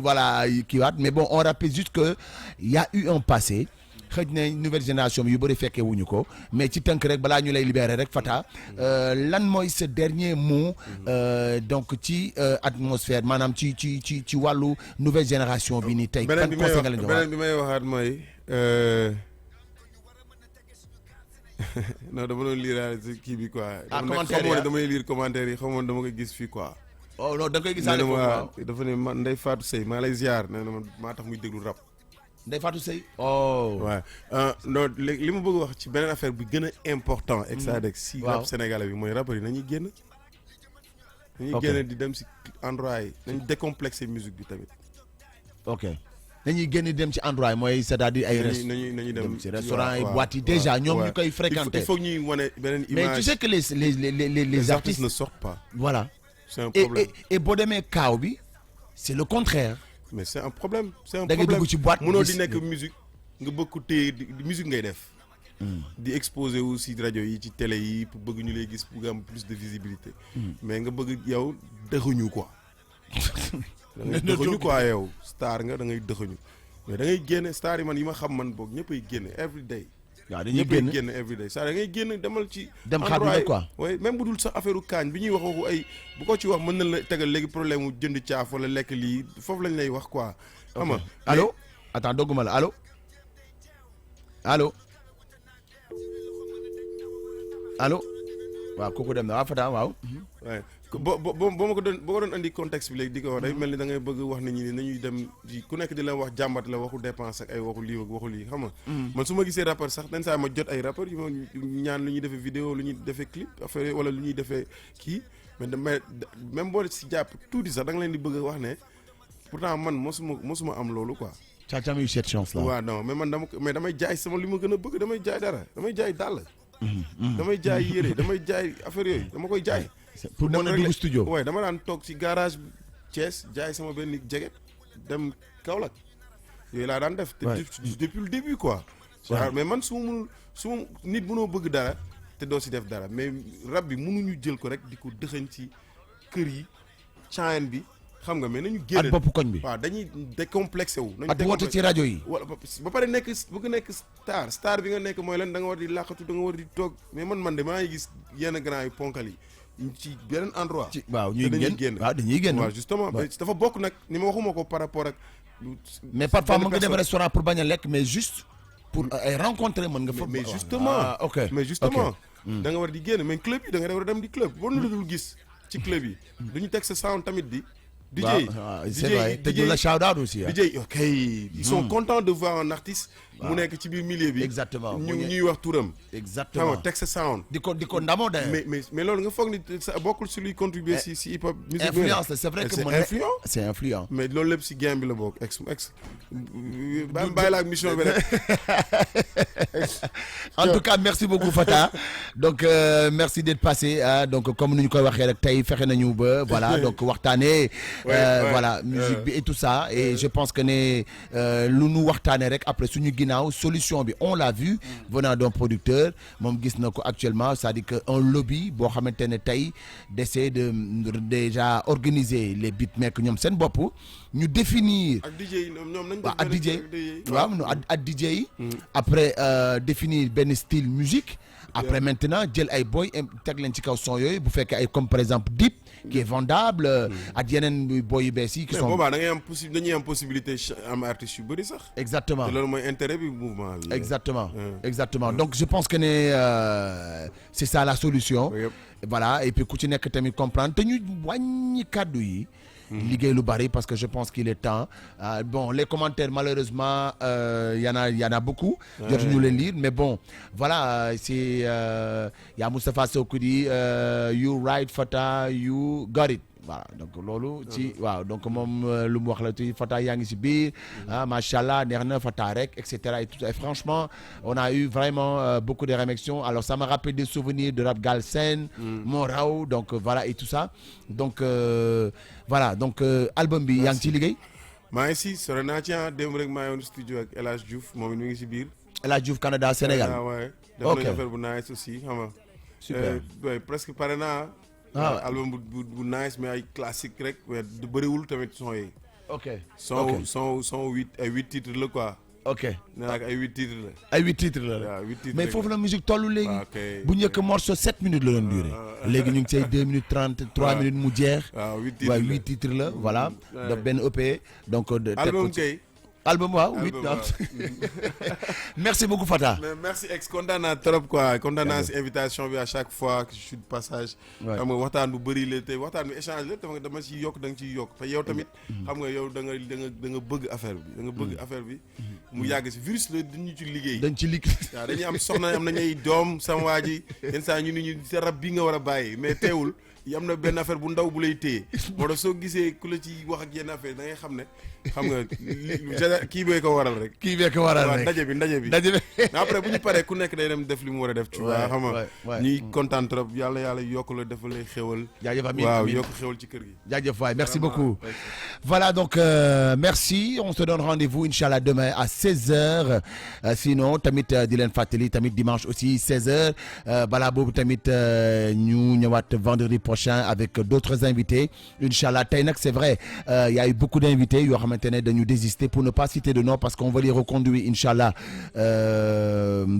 voilà kii waat mais bon on rappelle juste que il y a eu un passé xëj na nouvelle génération bi yu bëri fekkee wuñu ko mais ci tënk rek balaa ñu lay libérer rek Fata lan mooy ce dernier mot donc ci atmosphère maanaam ci wàllu nouvelle génération bi nii tey. beneen bi may conseil nga leen di wax beneen bi may waxaat mooy non dama doon lire kii bi quoi. commentaire yi damay lire commentaire yi xamoon dama koy gis fii quoi. oh non da nga koy gisaale foofu waaw dafa ne man Ndeye Fatou Seye maa lay ziar nee na maa tax muy déglu rap. Ndeye Fatou Seye. oh waaw non léegi li ma bëgg wax ci beneen affaire bi gën a important. Exadex si rap sénégalais bi mooy rappeurs yi nañuy génn. nañuy génn di dem si endroit yi nañu décomplexer musique bi tamit. ok nañuy génn dem ci endroit yi mooy c'est-à-dire ay. nañu dem ci restaurant yi boîte yi déjà ñoom ñu koy fréquenter. il faut ñuy wane beneen image. mais tu sais que les artistes ne sortent pas. voilà. c'est un problème et boo demee kaaw bi c'est le contraire. mais c'est un problème da ngay dugg ci boîte mënoo di nekk musique nga bëgg ko téye di musique ngay def. di exposer aussi rajo yi ci télé yi pour bëgg ñu lay gis pour am plus de visibilité. mais nga bëgg yow dëxuñu quoi. da ngay dëxuñu quoi yow star nga da ngay dëxuñu mais da ngay génne star yi man yi ma xam man boog ñëppay génne every day. waaw dañuy génn ñëppay génne every day saa da ngay génn demal ci. dem xaar bi quoi. oui même bu dul sax affaire u kaañ bi ñuy wax waxu ay bu ko ci wax mën na la tegal léegi problème mu jënd caaf wala lekk lii foofu lañ lay wax quoi. xam nga allo attends dogguma la allo allo allo waaw kooku dem na waaw Fata waaw. waaye boo ma ko doon andi contexte bi léegi di ko wax day mel ni da ngay bëgg wax nit ñi ni nañuy dem ku nekk di la wax jàmbat la waxu dépense ak ay waxu lii ak waxu lii xam nga. man su ma gisee rappeur sax dañ saa ma jot ay rappeur yu ma ñaan lu ñuy defee vidéo lu ñuy defee clip affaire wala lu ñuy defee kii mais même boo si jàpp tuuti sax da nga leen di bëgg a wax ne pourtant man mosuma am loolu quoi. tu as jamais eu cette chance là. waaw non mais man damay jaay sama li ma gën a bëgg damay jaay dara damay jaay dàll. damay jaay yére damay jaay affaire yooyu dama koy jaay. pour mën a dugg studio. waaye dama daan toog ci garage Thiès jaay sama benn jeget dem Kaolack yooyu laa daan def. depuis le début quoi. mais man su ma nit mënoo bëgg dara te doo si def dara mais rab bi mënuñu jël ko rek di ko dëxañ ci kër yi caayan bi xam nga mais nañu génn. at bopp koñ bi waaw dañuy décomplexé wu. nañu at woote ci rajo yi. wala ba pare bëgg nekk star bi nga nekk mooy lan da nga war di làqatu da nga war di toog mais man de maa ngi gis yenn grand yu ponkal yi. ci beneen endroit. waaw ñuy génn waaw dañuy génn. waaw justement dafa bokk nag ni ma waxuma ko par rapport ak. mais parfois mën nga dem restaurant pour bañ a lekk mais juste pour ay rencontrer mën nga fa. mais justement ok mais justement da nga war di génn mais club yi da nga war a dem di club boo nu dul gis ci club yi. duñu teg sa sound tamit di. DJ c'est vrai te ñu la shout out aussi. DJ ok ils sont contents de voir un artiste. mu nekk ci biir milieu bi. exactement ñuy wax turam. exactement xam nga Texas Sound. di ko ndamoo d'ailleurs. mais loolu nga foog ni sa bokkul si luy contribuer si hip hop. musique influence c'est vrai que c'est influent. mais loolu lépp si game bi la bokk ex bàyyi la ak mission bi rek. en tout cas merci beaucoup Fata donc merci d'être passé donc comme ni ñu koy waxee rek tey fexe nañu ba voilà donc waxtaanee. voilà musique bi et tout ça et je pense que ne lu nu waxtaanee rek après suñu ginnaaw solution bi on l'a vu venant d'un producteur moom gis na ko actuellement c'est-à-dire que un lobby boo xamante ne tey d'essayer de déjà organiser les beatmakers ñoom seen bopp ñu définir. ak DJ yi ñoom nañ ak DJ waaw ak DJ yi. après définir benn style musique. après maintenant jël ay boy teg leen ci kaw son yooyu bu fekkee ay comme par exemple Dip qui est vendable. ak yeneen boy yu bees yi. qui sont mais boobaa da ngay dañuy am possibilité am artistes yu bëri sax. exactement te loolu mooy intérêt bi mouvement bi. exactement donc je pense que ne c'est ça la solution. voilà et puis ku ci nekk tamit comprendre te ñu wàññi kàddu yi. liggéey lu bari parce que je pense qu'il est temps bon les commentaires malheureusement y en a beaucoup. jotuñu leen lire mais bon voilà c'est y a Moustapha Sow qui dit you right Fata you got it. voilà donc loolu ci waaw donc moom lu mu wax la ci Fata yaa ngi ci biir macha allah neex na Fata rek et cetera et tout et franchement on a eu vraiment beaucoup de réactions alors ça m'a rappelé des souvenirs de Rap Galsen moo raw donc voilà et tout ça donc voilà donc album bi yaa ngi ci liggéey. maa ngi si sore naa ci démb rek maa ngi woon studio ak El Hadj Diouf moom it mi ngi si biir. El Hadj Diouf Canada Sénégal. waaw def nañu affaire bu nice aussi xam nga. super presque pare naa. album bu nice mais ay classique rek mais du bëriwul tamit son yi. ok son 8 titres la quoi. ok nee naa ko ay 8 titres la. ay 8 titres la waaw 8 titres mais rek foofu la musique tollu léegi. ok bu njëkk morceau 7 minutes la doon duré. léegi ñu ngi say 2 minutes 30 3 minutes mu jeex. waaw 8 titres waaw la 8 titres la voilà. daf benn EP donc. album kay. album waaw 8 album waaw. merci beaucoup Fata. mais merci ex kontaan naa trop quoi kontaan naa si invitation bi à chaque fois que je suis de passage. xam nga waxtaan bu bëri la te waxtaan bi échange la dafa dama ciy yokk da nga ciy yokk te yow tamit. xam nga yow da nga bëgg affaire bi da nga bëgg affaire bi. mu yàgg si virus la dañu ci liggéey. dañ ci liggéey. waaw dañuy am soxna am nañu ay doom sama waa ji yenn saa ñu ni ñu sa rab bi nga war a bàyyi mais teewul am na benn affaire bu ndaw bu lay téye moo tax soo gisee ku la ci wax ak yenn affaire da ngay xam ne xam nga kii bee ko waral rek. kii bee ko waral rek ndaje bi mais après bu ñu paree ku nekk day dem def li mu war a def. tu vois xam nga ñuy kontaan trop yàlla yokk la defal lay xéwal. jaajëf amiin waaw yokk xéwal ci kër gi. jaajëf waay merci beaucoup. Voilà donc merci on se donne rendez-vous inchallah demain à 16h sinon tamit di leen fàttali tamit dimanche aussi 16h balaa boobu tamit ñu ñëwaat vendredi prochain avec d'autres invités inchallah tey nag c'est vrai il y a eu beaucoup d'invités yoo xamante ne dañu désister pour ne pas citer de nom parce qu'on va les reconduire inchallah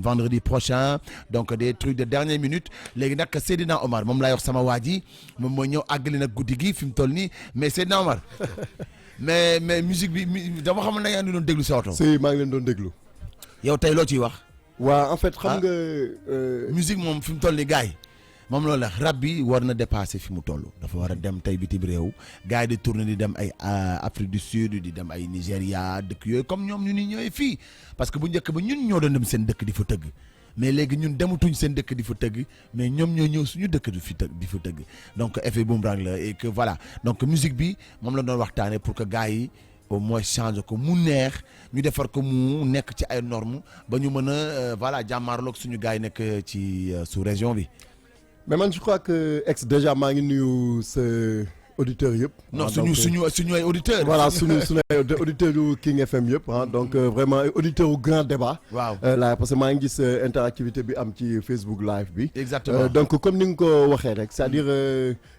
vendredi prochain donc des trucs de dernière minute léegi nag Seydina Omar moom laa wax sama waa ji moom mooy ñëw àggali nag guddi gi fi mu toll nii mais Seydina Omar mais musique bi dama xamal na yaa ngi doon déglu sa oto. si maa ngi leen doon déglu. yow tey loo ciy wax. waaw en fait xam nga. musique moom fi mu toll nii gars yi moom loolu la rap bi war na dépasser fi mu toll dafa war a dem tey bitim réew gars yi di tourner di dem ay Afrique du Sud di dem ay Nigéria dëkk yooyu comme ñoom ñu ni ñëwee fii parce que bu njëkk ba ñun ñoo doon dem seen dëkk di fa tëgg mais léegi ñun dematuñ seen dëkk di fa tëgg mais ñoom ñoo ñëw suñu dëkk di fa tëgg donc effet boomerang la et que voilà donc musique bi moom la doon waxtaanee pour que gars yi au moins changer ko mu neex ñu defar ko mu nekk ci ay normes ba ñu mën a voilà jàmmaarloog suñu gars yi nekk ci sous région bi. mais man je crois que ex déjà maa ngi nuyu sa auditeurs yëpp. non suñu ay auditeurs. voilà suñu ay auditeurs yu King FM yëpp donc vraiment auditeurs yu grand débat. waaw là parce que maa ngi gis interactivité bi am ci Facebook live bi. exactement donc comme ni nga ko waxee rek c'est-à-dire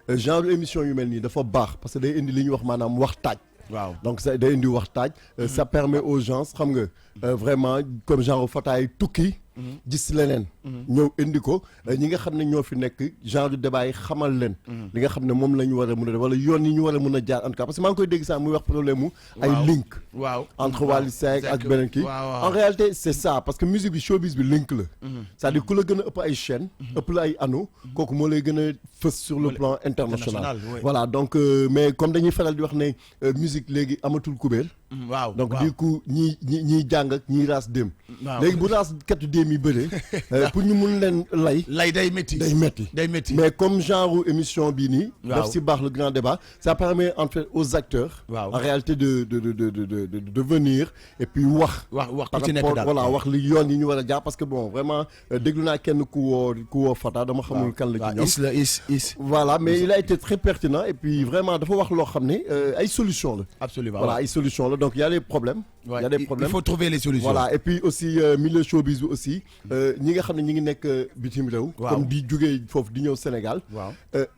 genre émission yu mel nii dafa baax parce que day indi li ñuy wax maanaam waxtaaj. waaw donc ça day indi waxtaaj. ça permet aux gens xam nga vraiment comme genre fataay tukki. gis leneen. ñëw indi ko ñi nga xam ne ñoo fi nekk genre de débat yi xamal leen. li nga xam ne moom la ñu war a mën a def wala yoon yi ñu war a mën a jaar en tout cas parce que maa ngi koy dégg sax muy wax problème mu. ay link. waaw entre Wally Seck ak beneen kii. en réalité c'est ça parce que musique bi showbiz bi link la. c'est-à-dire ku la gën a ëpp ay chaînes. ëpp la ay anneaux. kooku moo lay gën a fës sur le plan international. voilà donc mais comme dañuy faral di wax ne musique léegi amatul kubéer. waaw donc du coup ñiy jàng ak ñiy raas dem. léegi bu raas katu dem yi bëree. pour ñu mun leen lay day métti mais comme genre émission bii nii. daf si baax le grand débat. ça permet en fait aux acteurs. en réalité de venir et puis wax ku ci nekk daal voilà wax li yoon yi ñu war a jaar parce que bon vraiment déglu naa kenn ku woo Fata dama xamul kan la ci ñoom. voilà mais il a été très pertinent et puis vraiment dafa wax loo xam ne ay solution la. absolument voilà ay solution la donc y a des problèmes. Ouais, y a des problèmes il faut trouver les solutions. Voilà et puis aussi milieu showbiz bi aussi ñi nga xam ne ñi ngi nekk bitim réew. comme di jógee foofu di ñëw Sénégal.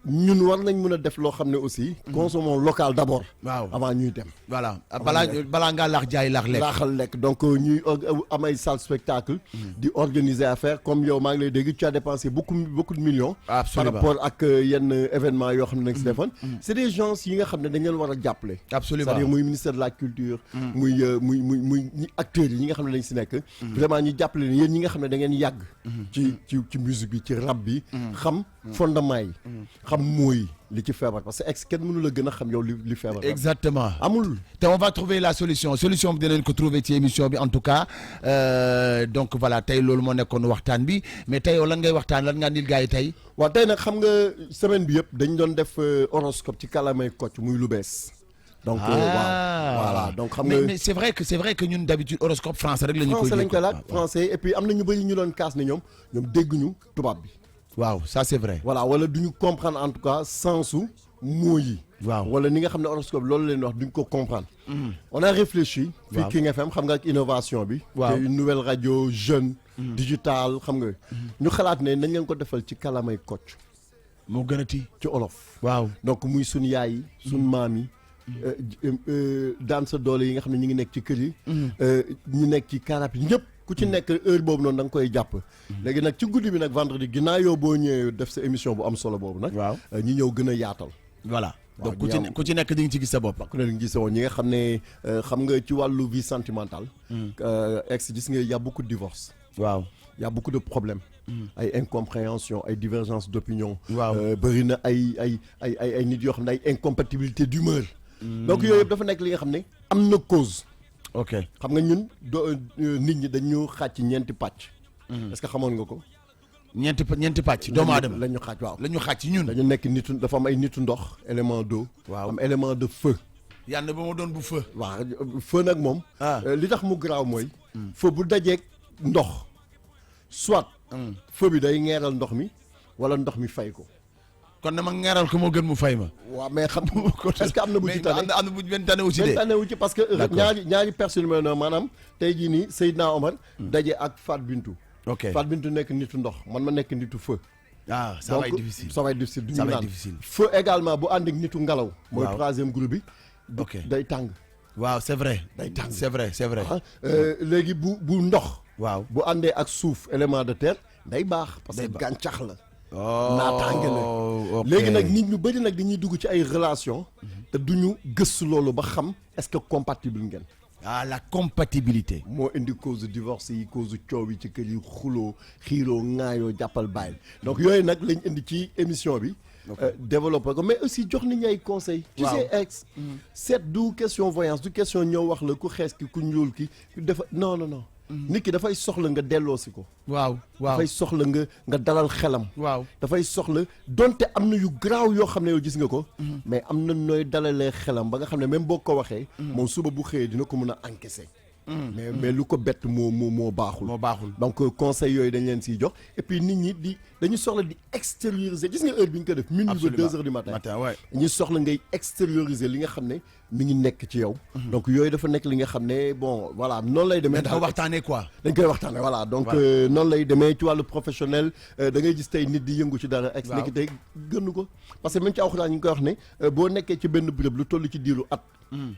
ñun war nañ mën a def loo xam ne aussi. consommons local d'abord. avant ñuy dem. voilà balaa ngaa laax jaay laaxal lekk donc ñuy am ay salle spectacle. di organiser affaire comme yow maa ngi lay dégg tu as dépensé beaucoup de millions. Absolument. par rapport ak yenn événement yoo xam ne nañ si defoon. c'est des gens yi nga xam ne dañ leen war a jàppale. absolument c'est-à-dire muy ministère de la culture. muy ñi acteurs yi ñi nga xam ne dañ si nekk. vraiment ñu jàppale leen yéen ñi nga xam ne da ngeen yàgg. ci musique bi ci rap bi. xam fondement yi. xam mooy li ci feebar parce que kenn mënu la gën a xam yow li feebar. exactement amul. te on va trouver la solution bi dinañ ko trouver ci émission bi en tout cas donc voilà tey loolu moo nekkoon waxtaan bi mais tey yow lan ngay waxtaan lan nga andil gars yi tey. waaw tey nag xam nga semaine bi yëpp dañ doon def horoscope ci kàllaamay Kocc muy lu bees. donc voilà donc xam nga mais c'est vrai que ñun d'habitude horoscope français rek la ñu koy. français lañ koy laaj français et puis am na ñu bëri ñu doon kaas ne ñoom dégguñu tubaab bi. waaw ça c'est vrai. voilà wala duñu comprendre en tout cas sensu mots yi. waaw wala ni nga xam ne horoscope loolu leen wax duñ ko comprendre. on a réfléchi. fii King FM xam nga ak innovation bi. waaw une nouvelle radio jeune. digital xam nga. ñu xalaat ne nañ leen ko defal ci kalamay Kocc. moo gën a ti ci olof. waaw donc muy suñ yaay yi. suñ maam yi daan sa doole yi nga xam ne ñu ngi nekk ci kër yi ñu nekk ci karap yi ñëpp ku ci nekk heure boobu noonu da nga koy jàpp léegi nag ci guddi bi nag vendredi ginnaaw yow boo ñëwee def sa émission bu am solo boobu nag waaw ñi ñëw gën a yaatal voilà donc ku ci nekk di nga ci gis sa bopp ku ne ngi gis woon ñi nga xam ne xam nga ci wàllu vie sentimentale ex gis nga y a beaucoup de divorce waaw y a beaucoup de problèmes ay incompréhension ay divergence d'opinion waaw bëri na ay nit yoo xam ne ay incompatibilité d'humeur donc yooyu yëpp dafa nekk li nga xam ne am na cause ok xam nga ñun nit ñi dañu xaaj ci ñeenti pàcc est-ce que xamoon nga ko ñeenti pàcc doomu aadama la ñu xaaj waaw la ñu xaaj ci ñun dañu nekk nitu dafa am ay nitu ndox élément d'eau waaw am élément de feu yàlla ba ma doon bu feu waaw feu nag moom li tax mu garaaw mooy feu bu dajeeg ndox soit feu bi day ngeeral ndox mi wala ndox mi fay ko kon dama ngeeral ko moo gën mu fay ma waaw mais xam est-ce que am na bu ci tane am na bu benn tane aussi de benn tane wu ci parce que ñaari personne mel na maanaam tey jii nii Seydina Omar daje ak Fat Bintou ok Fat Bintou nekk nitu ndox man ma nekk nitu feu ah ça va être difficile ça va être difficile du ñu ça va être naan difficile feu également bu ànd ak nitu ngelaw mooy troisième groupe bi ok day tàng waaw c'est vrai day tàng c'est vrai c'est vrai léegi bu ndox waaw bu àndee ak suuf élément de terre day baax parce que gàncax la naataange la léegi nag nit ñu bëri nag dañuy dugg ci ay relation te duñu gëstu loolu ba xam est-ce que compatible ngeen la compatibilité moo indi cause de divorce yi cause de coow yi ci kër yi xuloo xiiroo ŋaayoo jàppal bàyyil donc yooyu nag lañ indi ci émission bi développé ko mais aussi jox nit ñi ay conseils tu sais ex seet du question voyance du question ñëw wax la ku xees ki ku ñuul ki dafa non nit ki dafay soxla nga delloosi ko waaw dafay soxla nga dalal xelam waaw dafay soxla donte am na yu garaaw yoo xam ne yow gis nga ko mais am na nooy dalalee xelam ba nga xam ne même boo ko waxee moom suba bu xëyee dina ko mën a encaisser mais lu ko bett moo baaxul donc conseil yooyu dañ leen siy jox et puis nit ñi dañu soxla di extérioriser gis nga heure bi ñu ko def minuit ba 2 heures du matin dañuy soxla ngay extérioriser li nga xam ne mi ngi nekk ci yow donc yooyu dafa nekk li nga xam ne bon voilà noonu lay demee dafa waxtaanee quoi dañ koy waxtaanee voilà donc noonu lay demee ci wàllu professionnel da ngay gis tey nit di yëngu ci dara ex nekki tey gënnu ko parce que même ci alxuraan ñu ngi koy wax ne boo nekkee ci benn béréb lu toll ci diiru at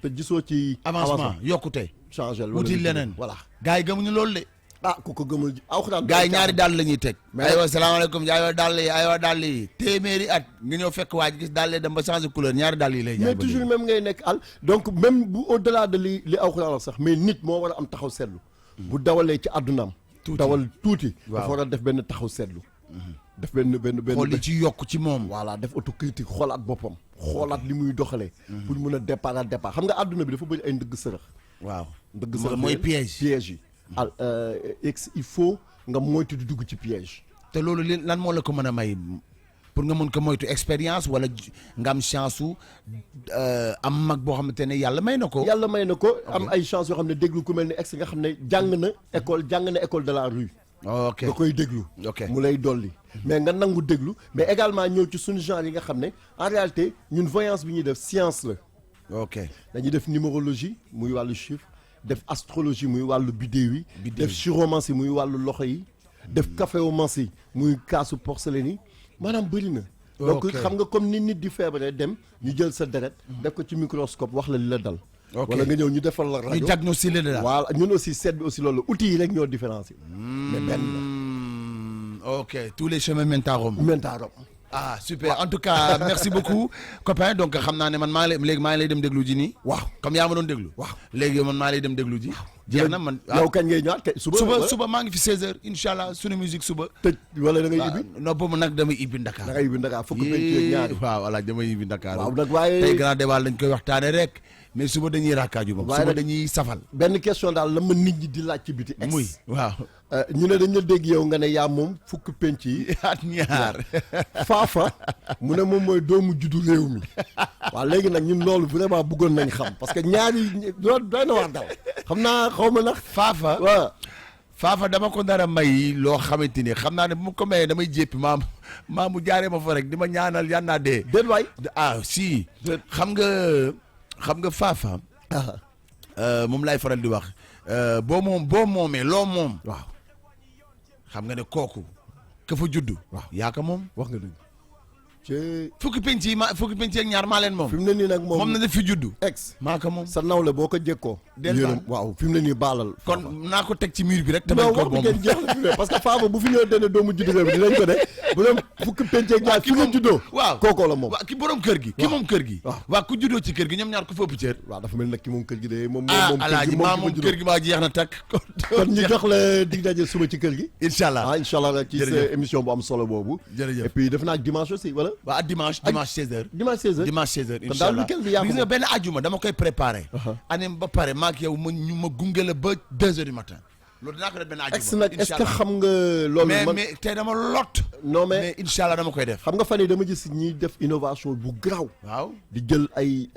te gisoo ci avancement yokkute changé wuti leneen voilà gars yi gëmuñu loolu de ku ko gëmul alxuraan gars yi ñaari dàll la ñuy teg aywa salaamaaleykum aywa dàll yi téeméeri at nga ñëw fekk waaj gis dàll dem ba changé couleur ñaari dàll yi lay jaay mais toujours même ngay nekk donc même bu au delà de li alxuraan wax sax mais nit moo war a am taxaw seetlu bu dawalee ci àddunaam dawal tuuti dafa war a def benn taxaw seetlu def benn xool li ci yokk ci moom voilà def autocritique xoolaat boppam xoolaat li muy doxalee pour mun a départ xam nga àdduna bi dafa bëri ay ndëgg sërëx waaw ndëgg sërëx mooy piège yi il faut nga moytu di dugg ci piège te loolu lan moo la ko mën a may pour nga mën ko moytu expérience wala nga am chance su am mag boo xamante ne yàlla may na ko am ay chance yoo xam ne déglu ku mel ni ex nga xam ne jàng na école de la rue ok nga koy déglu mu lay dolli mais nga nangu déglu mais également ñëw ci suñu genre yi nga xam ne en réalité ñun voyance bi ñuy def science la dañuy def numérologie muy wàllu chiffre def astrologie muy wàllu bidéew yi def chiromancie muy wàllu loxo yi def caféomancie muy kaasu porcelaine yi maanaam bëri na donc xam nga comme ni nit di feebaree dem ñu jël sa deret def ko ci microscope wax la li la dal wala nga ñëw ñu defal la rajo ñu diagnostiqué la voilà ñun aussi seet bi aussi loolu outils yi rek ñoo différencier mais benn ok tous les chemins mènent à Rome super en tout cas merci beaucoup copain donc xam naa ne man maa ngi lay dem déglu ji nii comme yaa ma doon déglu léegi man maa lay dem déglu ji jeex na man yow kañ ngay ñëwaat suba maa ngi fi 16h inshallah sunu musique suba tëj wala da ngay ibbi non boobu nag damay ibbi Dakar fukk penc ñaari waaw voilà damay ibbi Dakar waaw nag waaye tey grand débat lañ koy waxtaane rek mais suba dañuy rakkaaju moom suba dañuy safal benn question daal la ma nit ñi di laaj ci biti ex muy waaw ñu ne dañ la dégg yow nga ne yaa moom fukk penc yi at ñaar faafa mu ne moom mooy doomu juddu réew mi waaw léegi nag ñun loolu vraiment bëggoon nañ xam parce que ñaari doy na wax daal xam naa xaw ma nag faafa dama ko nar a may loo xamante ni xam naa ne bu ma ko mayee damay jéppi maa mu jaaree ma fa rek di ma ñaanal yan naa dee déet waay si xam nga faafa moom lay faral di wax boo moomee loo moom waaw xam nga ne kooku ka fa juddu waaw yaa ko moom wax nga dëgg fukki penc yi ak ñaar maa leen moom. fi mu ne nii nag moom na def fi juddu. ex maa ko moom sa nawle boo ko jékkoo. yéen waaw fi mu ne nii baalal. kon naa ko teg ci mur bi rek. tamit ko moom ngeen jeex na parce que Faba bu fi ñëwee dene doomu juddu réew mi dinañ ko de bu doon fukki penc ak ñaar fi nga juddoo. waaw kookoo la moom. waaw ki borom kër gi. ki moom kër gi. waaw ku juddoo ci kër gi ñoom ñaar ku fa ëpp cër. waaw dafa mel nag ki moom kër gi de moom alaaji moom kër gi maa jeex na takk. kon ñu jox la dig daje suba ci kër gi. incha allah ci sa émission bu am solo boobu. jërëjëf et puis def naa dimanche aussi wala. waaw dimanche 16h. dimanche 16h incha allah weekend bi yaa gis nga benn ajuma dama koy préparé. anem ba pare maak yow ma gunge la ba 2h du matin. loolu dinaa ko def benn ajuma nag est-ce que xam nga loolu. mais tey dama lot. non mais incha allah dama koy def. xam nga fan yii dama gis ñiy def innovation bu garaaw. waaw di jël ay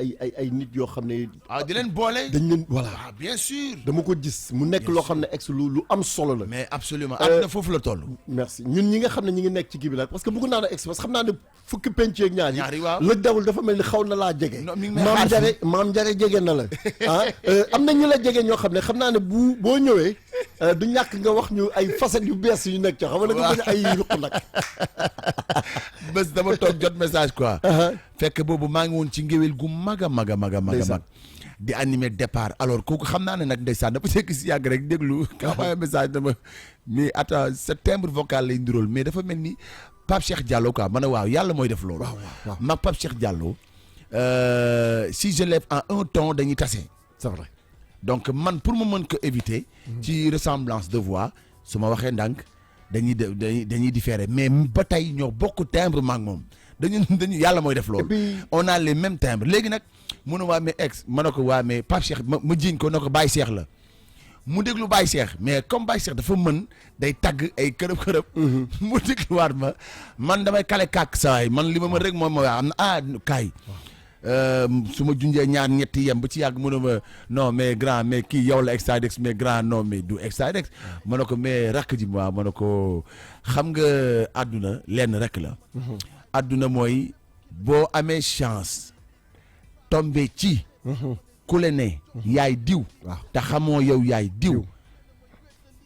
nit yoo xam ne. waaw di leen boole. dañ leen voilà. ah bien sûr. dama ko gis mu nekk loo xam ne ex lu am solo la. mais absolument àdduna foofu la toll. merci ñun ñi nga xam ne ñi ngi nekk ci kii bi nag parce que bëgg naa ne ex parce que xam naa ne fukki penc ak ñaar yi. waaw lëg dawul dafa mel ni xaw na laa jege. maam njare jege na la. am na ñu la jege ñoo xam ne xam naa ne boo ñëwee du ñàkk nga wax ñu ay facettes yu bees yu nekk ci xam nga nga bañ ay ruq nag. bés dama toog jot message quoi. fekk boobu maa ngi woon ci ngéwél gu mag a mag a mag a mag di animer départ alors kooku xam naa ne nag ndeysaan dafa sekk si yàgg rek déglu ka envoyé message dama mais attends septembre vocal lay nduróol mais dafa mel ni Pape Cheikh Diallo quoi ma ne waaw yàlla mooy def loolu. waaw mag Pape Cheikh Diallo si je lève en un ton dañuy tase. c'est vrai. donc man pour ma mën ko éviter. ci ressemblance de voix su ma waxee ndànk dañuy différer mais ba tey ñoo bokk timbre maag moom dañu yàlla mooy def loolu. on a les mêmes timbres léegi nag mu ne waa mais ex ma ne ko waa mais Pape Cheikh ma jiiñ ko ne ko Baye Cheikh la mu déglu Baye Cheikh mais comme Baye Cheikh dafa mën day tagg ay kërëb. mu dégluwaat man damay kale kàkk saa yi man li ma mën rek moom mooy am na kaay. su ma junjee ñaar ñetti yem ba ci yàgg mu ne ma non mais grand mais kii yow la Extradex mais grand non mais du Extradex ma ne ko mais rakk ji ma ne ko xam nga àdduna lenn rek la. àdduna mooy boo amee chance tombé ci. ku le ne yaay diw. te xamoo yow yaay diw.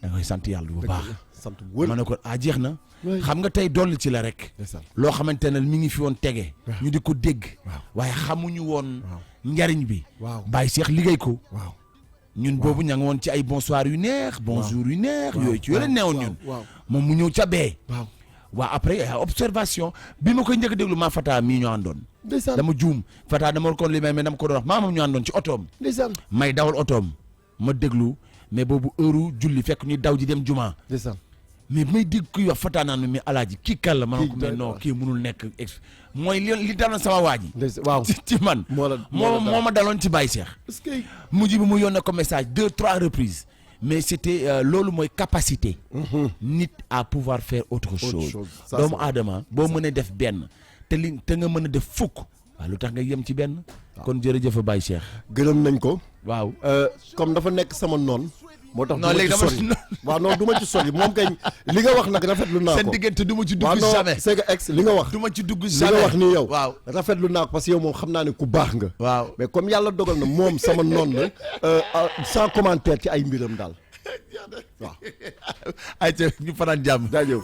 da ngay sant yàlla bu baax. sant bu wër ma ne ko jeex na. xam nga tey dolli ci la rek. loo xamante ne mi ngi fi woon tege. ñu di ko dégg. waaye xamuñu woon. njariñ bi. Baye Cheikh liggéey ko. ñun boobu ña ngi woon ci ay bonsoir yu neex. bonjour yu neex. yooyu ci yooyu neewoon ñun. moom mu ñëw ca bee. waaw après observation bi ma koy njëkk déglu maa Fata mii ñu àndoon. dama juum Fata dama war kon li may mais dama ko doon wax maa moom ñu àndoon ci otoom. may dawal otoom ma déglu mais boobu heure julli fekk ñu daw ji dem juma. mais may dégg kuy wax Fata naan mais alaaji kii kan la ma ne ko mais non kii mënul nekk mooy li daloon sama waa ji. waaw ci man. moo ma daloon ci Baye Cheikh. mujj bi mu yónnee ko message 2-3 reprises. mais c'était loolu mooy capacité. nit à pouvoir faire autre chose. doomu aadama boo mënee def benn te nga mën a def fukk. waaw lu tax nga yem ci benn. kon jërëjëf Baye Cheikh. gërëm nañ ko. waaw comme dafa nekk sama noon. moo tax non léegi dama waaw non du ma ci sori moom kay li nga wax nag rafetlu naa ko. seen diggante du ma ci dugg jamais. c'est que ex li nga wax. du ma ci dugg li jamais nga wax nii yow. waaw rafetlu naa ko parce que yow moom xam naa ne ku baax nga. waaw mais comme yàlla dogal na moom sama noon la sans commentaire ci ay mbiram daal. waaw. ayca ñu fanaan jàmm. jaajëf.